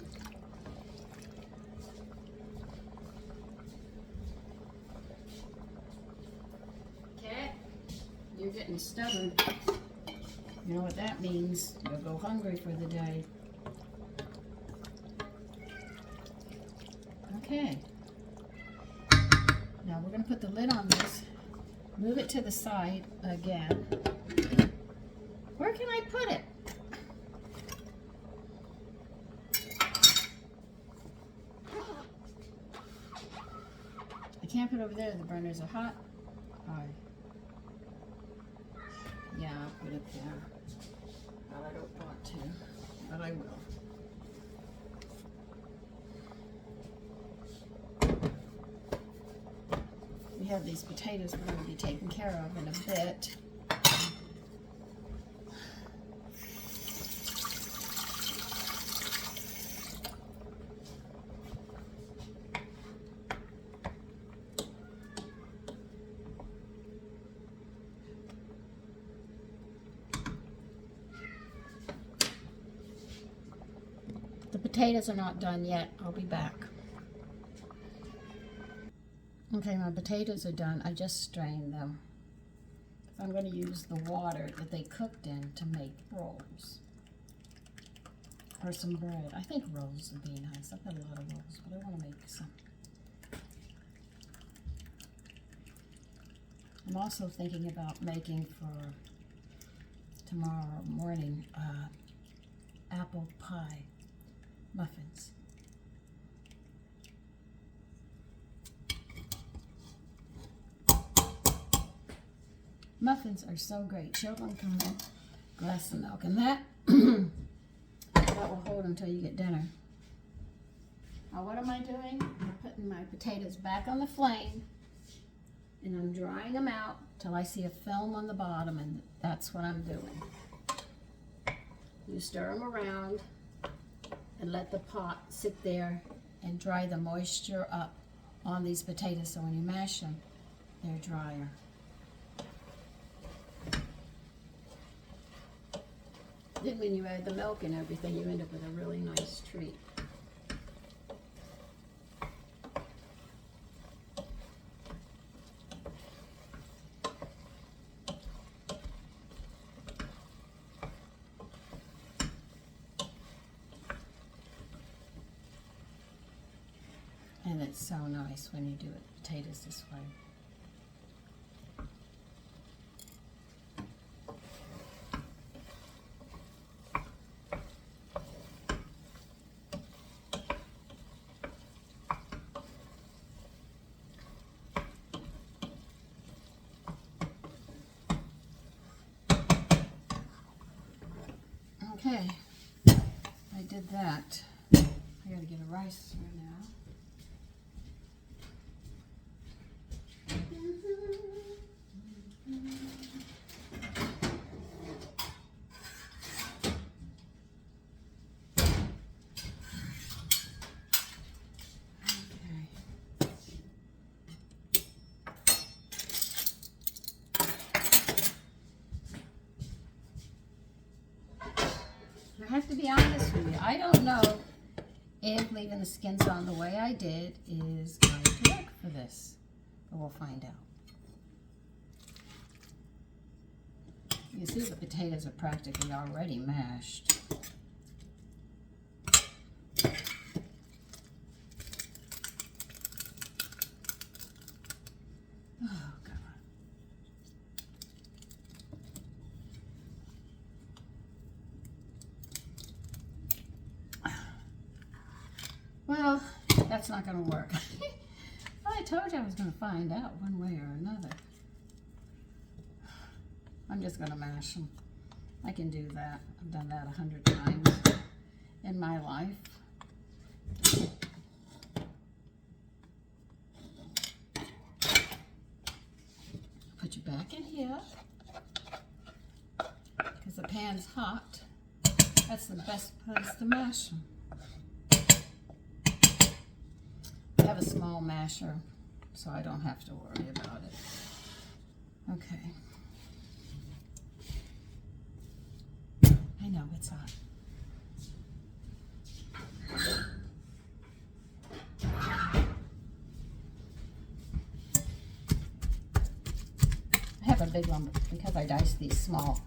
Cat, you're getting stubborn. You know what that means? You'll go hungry for the day. Okay. Now we're going to put the lid on this. Move it to the side again. Where can I put it? I can't put it over there. The burners are hot. All right. Yeah, I'll put it there. But I don't want to. But I will. We have these potatoes we're going to be taking care of in a bit. potatoes are not done yet. I'll be back. Okay, my potatoes are done. I just strained them. I'm going to use the water that they cooked in to make rolls. Or some bread. I think rolls would be nice. I've got a lot of rolls, but I want to make some. I'm also thinking about making for tomorrow morning apple pie muffins. Muffins are so great. Children can have a glass of milk, and that that will hold until you get dinner. Now what am I doing? I'm putting my potatoes back on the flame, and I'm drying them out till I see a film on the bottom, and that's what I'm doing. You stir them around and let the pot sit there and dry the moisture up on these potatoes, so when you mash them, they're drier. Then when you add the milk and everything, you end up with a really nice treat. And it's so nice when you do it, potatoes this way. Okay, I did that. I gotta get a rice here now. I have to be honest with you. I don't know if leaving the skins on the way I did is going to work for this, but we'll find out. You see the potatoes are practically already mashed. Oh, God. Well, that's not going to work. Well, I told you I was going to find out one way or another. I'm just going to mash them. I can do that. I've done that 100 times in my life. Put you back in here because the pan's hot. That's the best place to mash them. I have a small masher, so I don't have to worry about it. Okay. I know it's hot. I have a big one because I diced these small.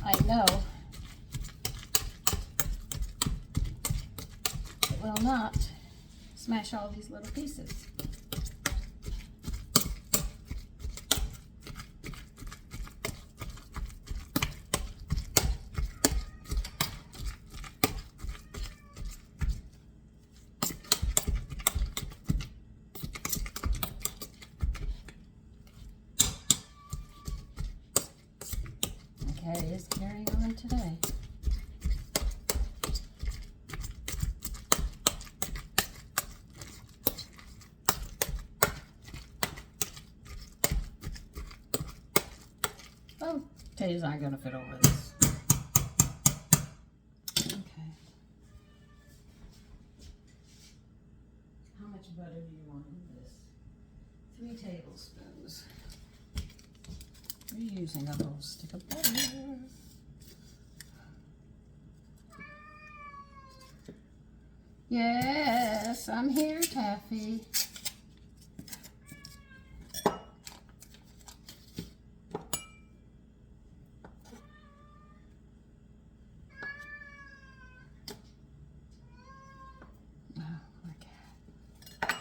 I know it will not smash all these little pieces. Okay, it is carrying on today. Oh, potatoes aren't going to fit over this. Okay. How much butter do you want in this? 3 tablespoons. We're using a little stick of butter. Yes, I'm here, Taffy. Oh, my cat.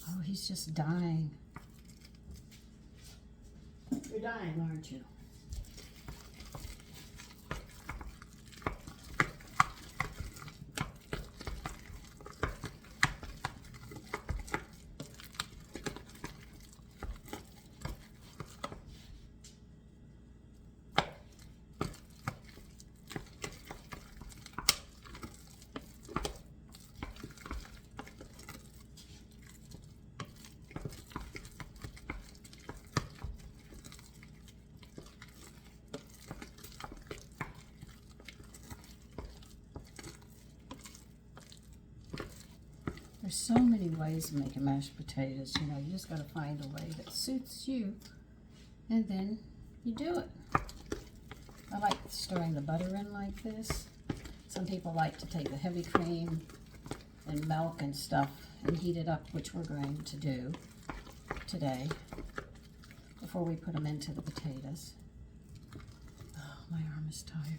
Oh, he's just dying. You're dying, aren't you? There's so many ways of making mashed potatoes, you know, you just got to find a way that suits you, and then you do it. I like stirring the butter in like this. Some people like to take the heavy cream and milk and stuff and heat it up, which we're going to do today before we put them into the potatoes. Oh, my arm is tired.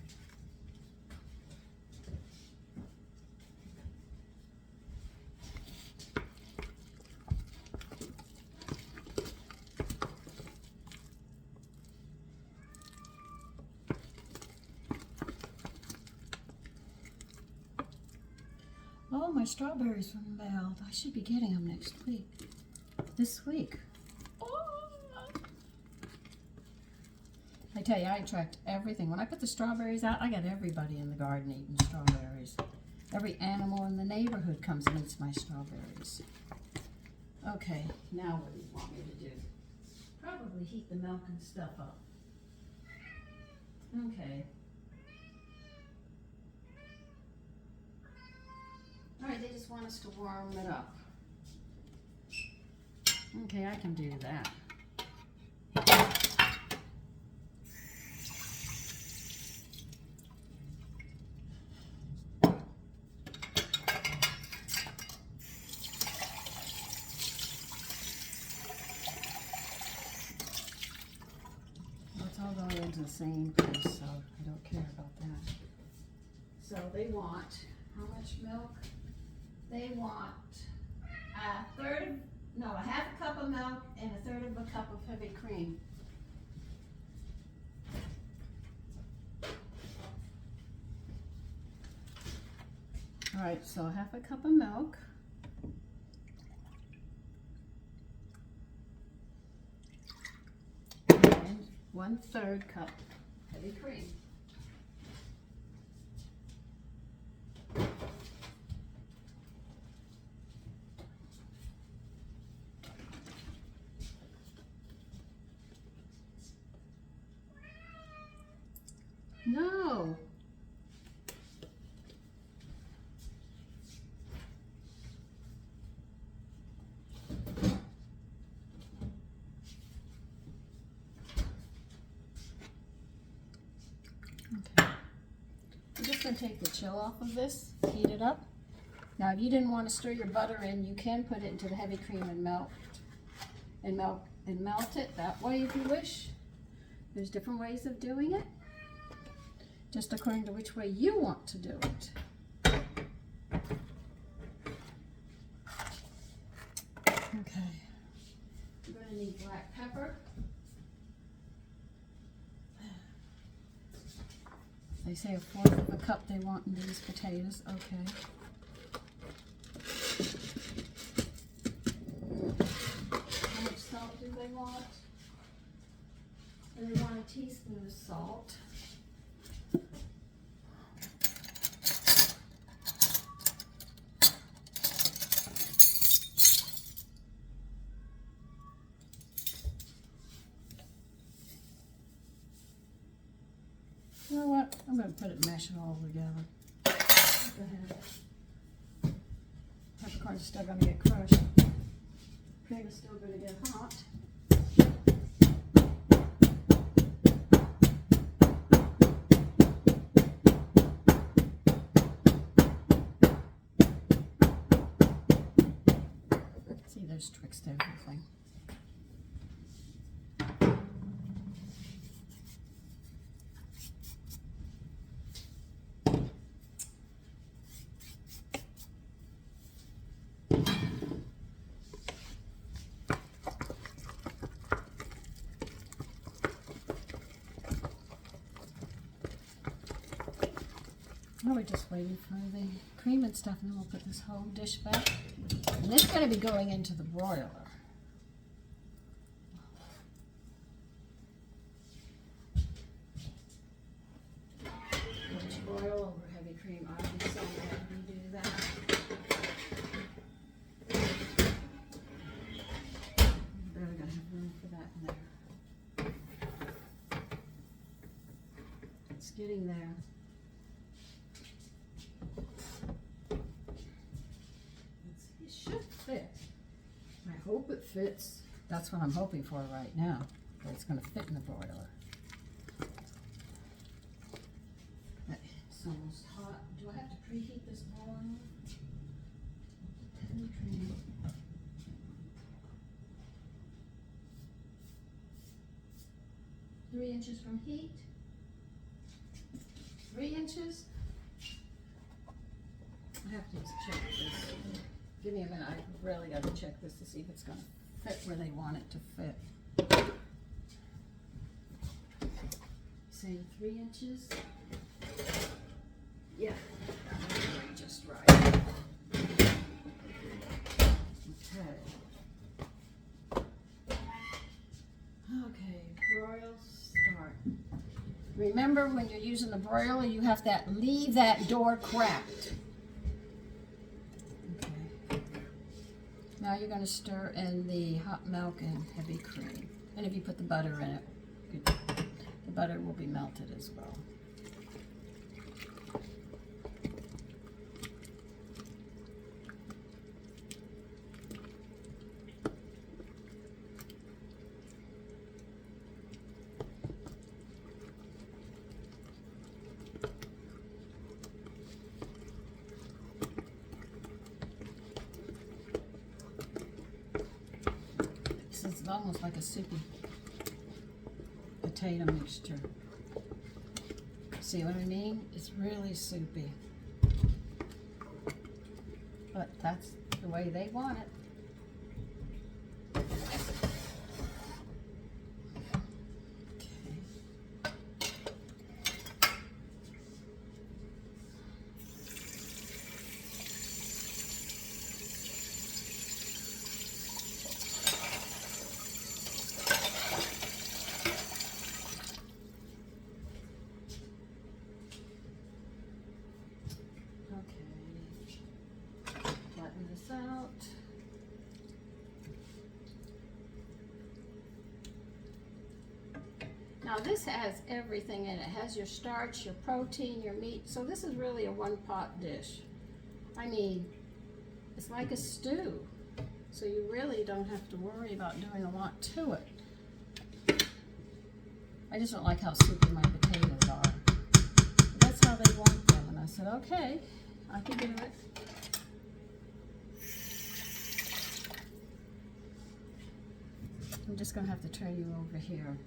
Oh, my strawberries from Belle. I should be getting them next week. This week. Oh. I tell you, I attract everything. When I put the strawberries out, I got everybody in the garden eating strawberries. Every animal in the neighborhood comes and eats my strawberries. Okay, now what do you want me to do? Probably heat the milk and stuff up. Okay. All right, they just want us to warm it up. Okay, I can do that. It's all going into the same place, so I don't care about that. So they want, how much milk? They want a half a cup of milk and a third of a cup of heavy cream. All right, so half a cup of milk. And 1/3 cup heavy cream. No. Okay. I'm just going to take the chill off of this, heat it up. Now, if you didn't want to stir your butter in, you can put it into the heavy cream and melt it that way if you wish. There's different ways of doing it, just according to which way you want to do it. Okay. We're going to need black pepper. They say 1/4 of a cup they want in these potatoes. Okay. How much salt do they want? And they want a teaspoon of salt. You know what? I'm going to put it, mash it all together. Go ahead. Peppercorn's still going to get crushed. Cream is still going to get hot. Now we're just waiting for the cream and stuff, and then we'll put this whole dish back. And this is going to be going into the broiler. Let's broil over heavy cream. I'll be so glad we do that. We're going to have room for that in there. It's getting there. It should fit. I hope it fits. That's what I'm hoping for right now. That it's going to fit in the broiler. It's almost hot. Do I have to preheat this boiler? Heavy cream. 3 inches from heat. 3 inches. I have to check this. Give me a minute. I really got to check this to see if it's going to fit where they want it to fit. Saying 3 inches. Yeah, that's just right. Okay, broil start. Remember, when you're using the broiler, you have to leave that door cracked. Okay. Now you're going to stir in the hot milk and heavy cream. And if you put the butter in it, the butter will be melted as well. It's almost like a soupy potato mixture. See what I mean? It's really soupy. But that's the way they want it. Flatten this out. Now this has everything in it. It has your starch, your protein, your meat. So this is really a one-pot dish. I mean, it's like a stew. So you really don't have to worry about doing a lot to it. I just don't like how soupy my potatoes are. But that's how they want them. And I said, okay, I can do it. I'm just going to have to turn you over here.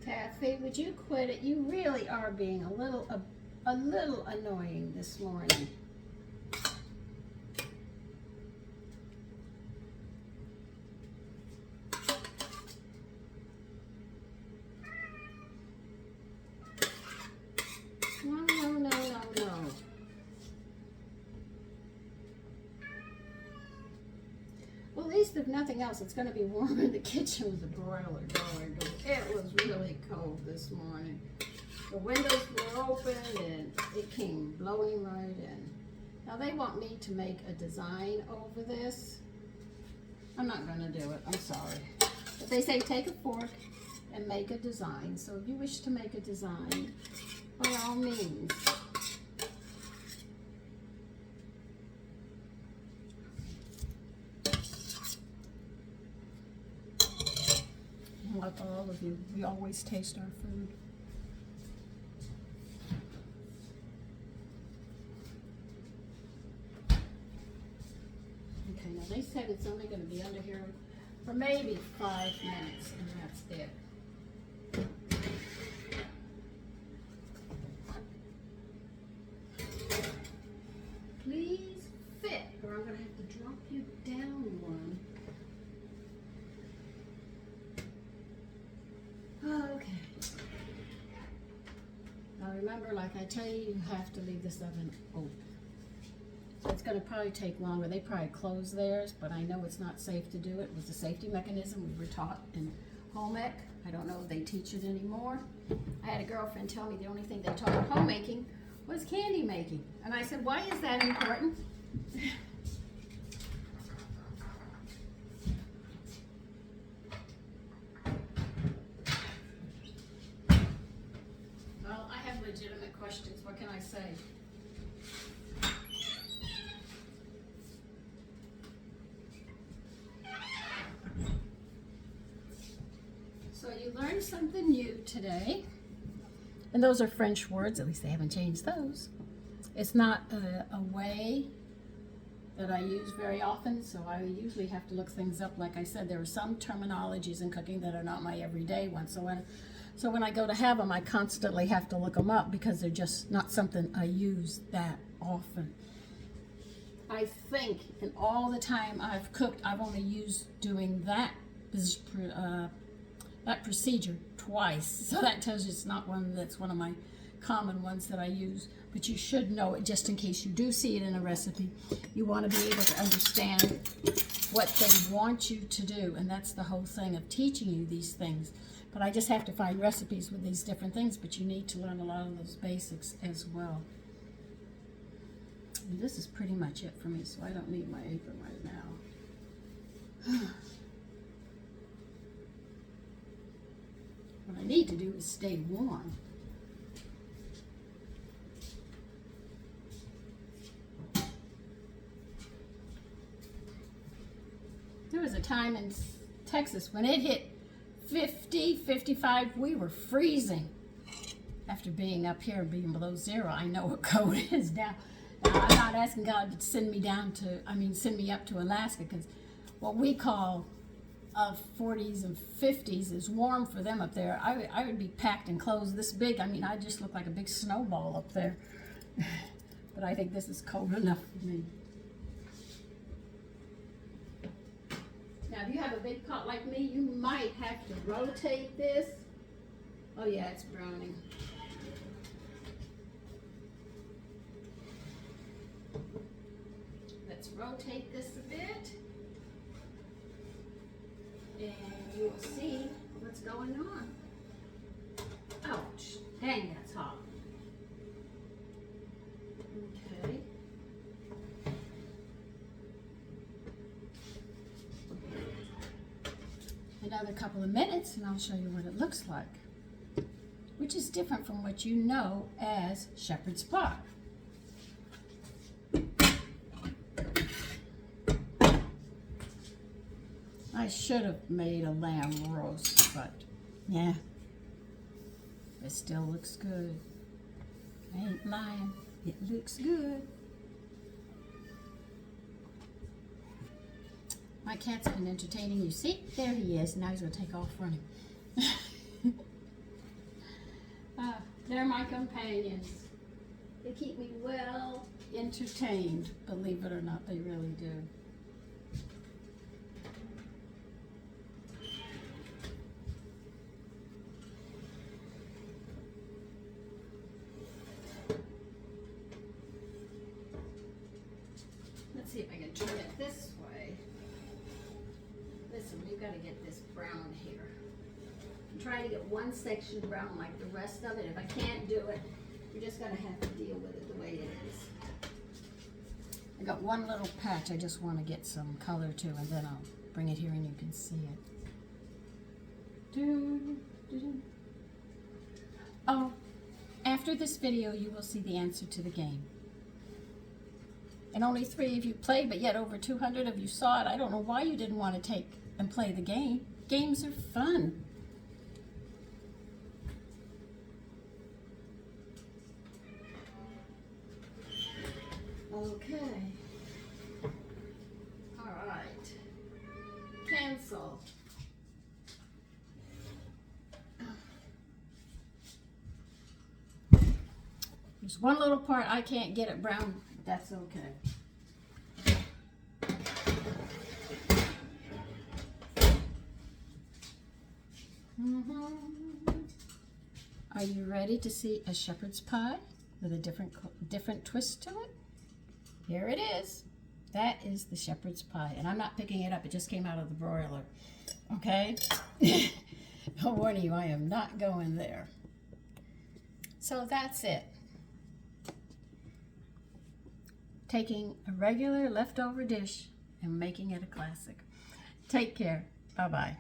Taffy, would you quit it? You really are being a little annoying this morning. least if nothing else, it's going to be warm in the kitchen with the broiler going. It was really cold this morning. The windows were open and it came blowing right in. Now they want me to make a design over this. I'm not going to do it, I'm sorry. But they say take a fork and make a design. So if you wish to make a design, by all means. Like all of you, we always taste our food. Okay, now they said it's only going to be under here for maybe 5 minutes, and that's it. Please fit, or I'm going to have to drop you down one. Okay. Now remember, like I tell you, you have to leave this oven open. So it's going to probably take longer. They probably close theirs, but I know it's not safe to do it. It was a safety mechanism we were taught in home ec. I don't know if they teach it anymore. I had a girlfriend tell me the only thing they taught in homemaking was candy making. And I said, why is that important? Well, I have legitimate questions. What can I say? So you learned something new today. And those are French words, at least they haven't changed those. It's not a way that I use very often, so I usually have to look things up. Like I said, there are some terminologies in cooking that are not my everyday ones. So when I go to have them, I constantly have to look them up because they're just not something I use that often. I think in all the time I've cooked, I've only used doing that procedure twice. So that tells you it's not one that's one of my common ones that I use. But you should know it just in case you do see it in a recipe. You want to be able to understand what they want you to do. And that's the whole thing of teaching you these things. But I just have to find recipes with these different things. But you need to learn a lot of those basics as well. And this is pretty much it for me, so I don't need my apron right now. What I need to do is stay warm. There was a time in Texas when it hit 50, 55, we were freezing. After being up here and being below zero, I know what cold is down. Now, I'm not asking God to send me up to Alaska, because what we call 40s and 50s is warm for them up there. I would be packed in clothes this big. I mean, I just look like a big snowball up there. But I think this is cold enough for me. Now, if you have a big pot like me, you might have to rotate this. Oh yeah, it's browning. Let's rotate this a bit. And you will see what's going on. Ouch, dang, that's hot. Okay. Another couple of minutes and I'll show you what it looks like, which is different from what you know as shepherd's pie. I should have made a lamb roast, but yeah, it still looks good. I ain't lying, it looks good. My cat's been entertaining you. See, there he is. Now he's going to take off running. They're my companions. They keep me well entertained. Believe it or not, they really do. Let's see if I can turn it this way. got to get this brown here. I'm trying to get one section brown like the rest of it. If I can't do it, you're just going to have to deal with it the way it is. I got one little patch I just want to get some color to, and then I'll bring it here and you can see it. Oh, after this video you will see the answer to the game. And only 3 of you played, but yet over 200 of you saw it. I don't know why you didn't want to take and play the game. Games are fun. Okay. All right. Cancel. There's one little part I can't get it brown. That's okay. Are you ready to see a shepherd's pie with a different twist to it? Here it is. That is the shepherd's pie, and I'm not picking it up. It just came out of the broiler. Okay? I'll warn you, I am not going there. So that's it. Taking a regular leftover dish and making it a classic. Take care. Bye-bye.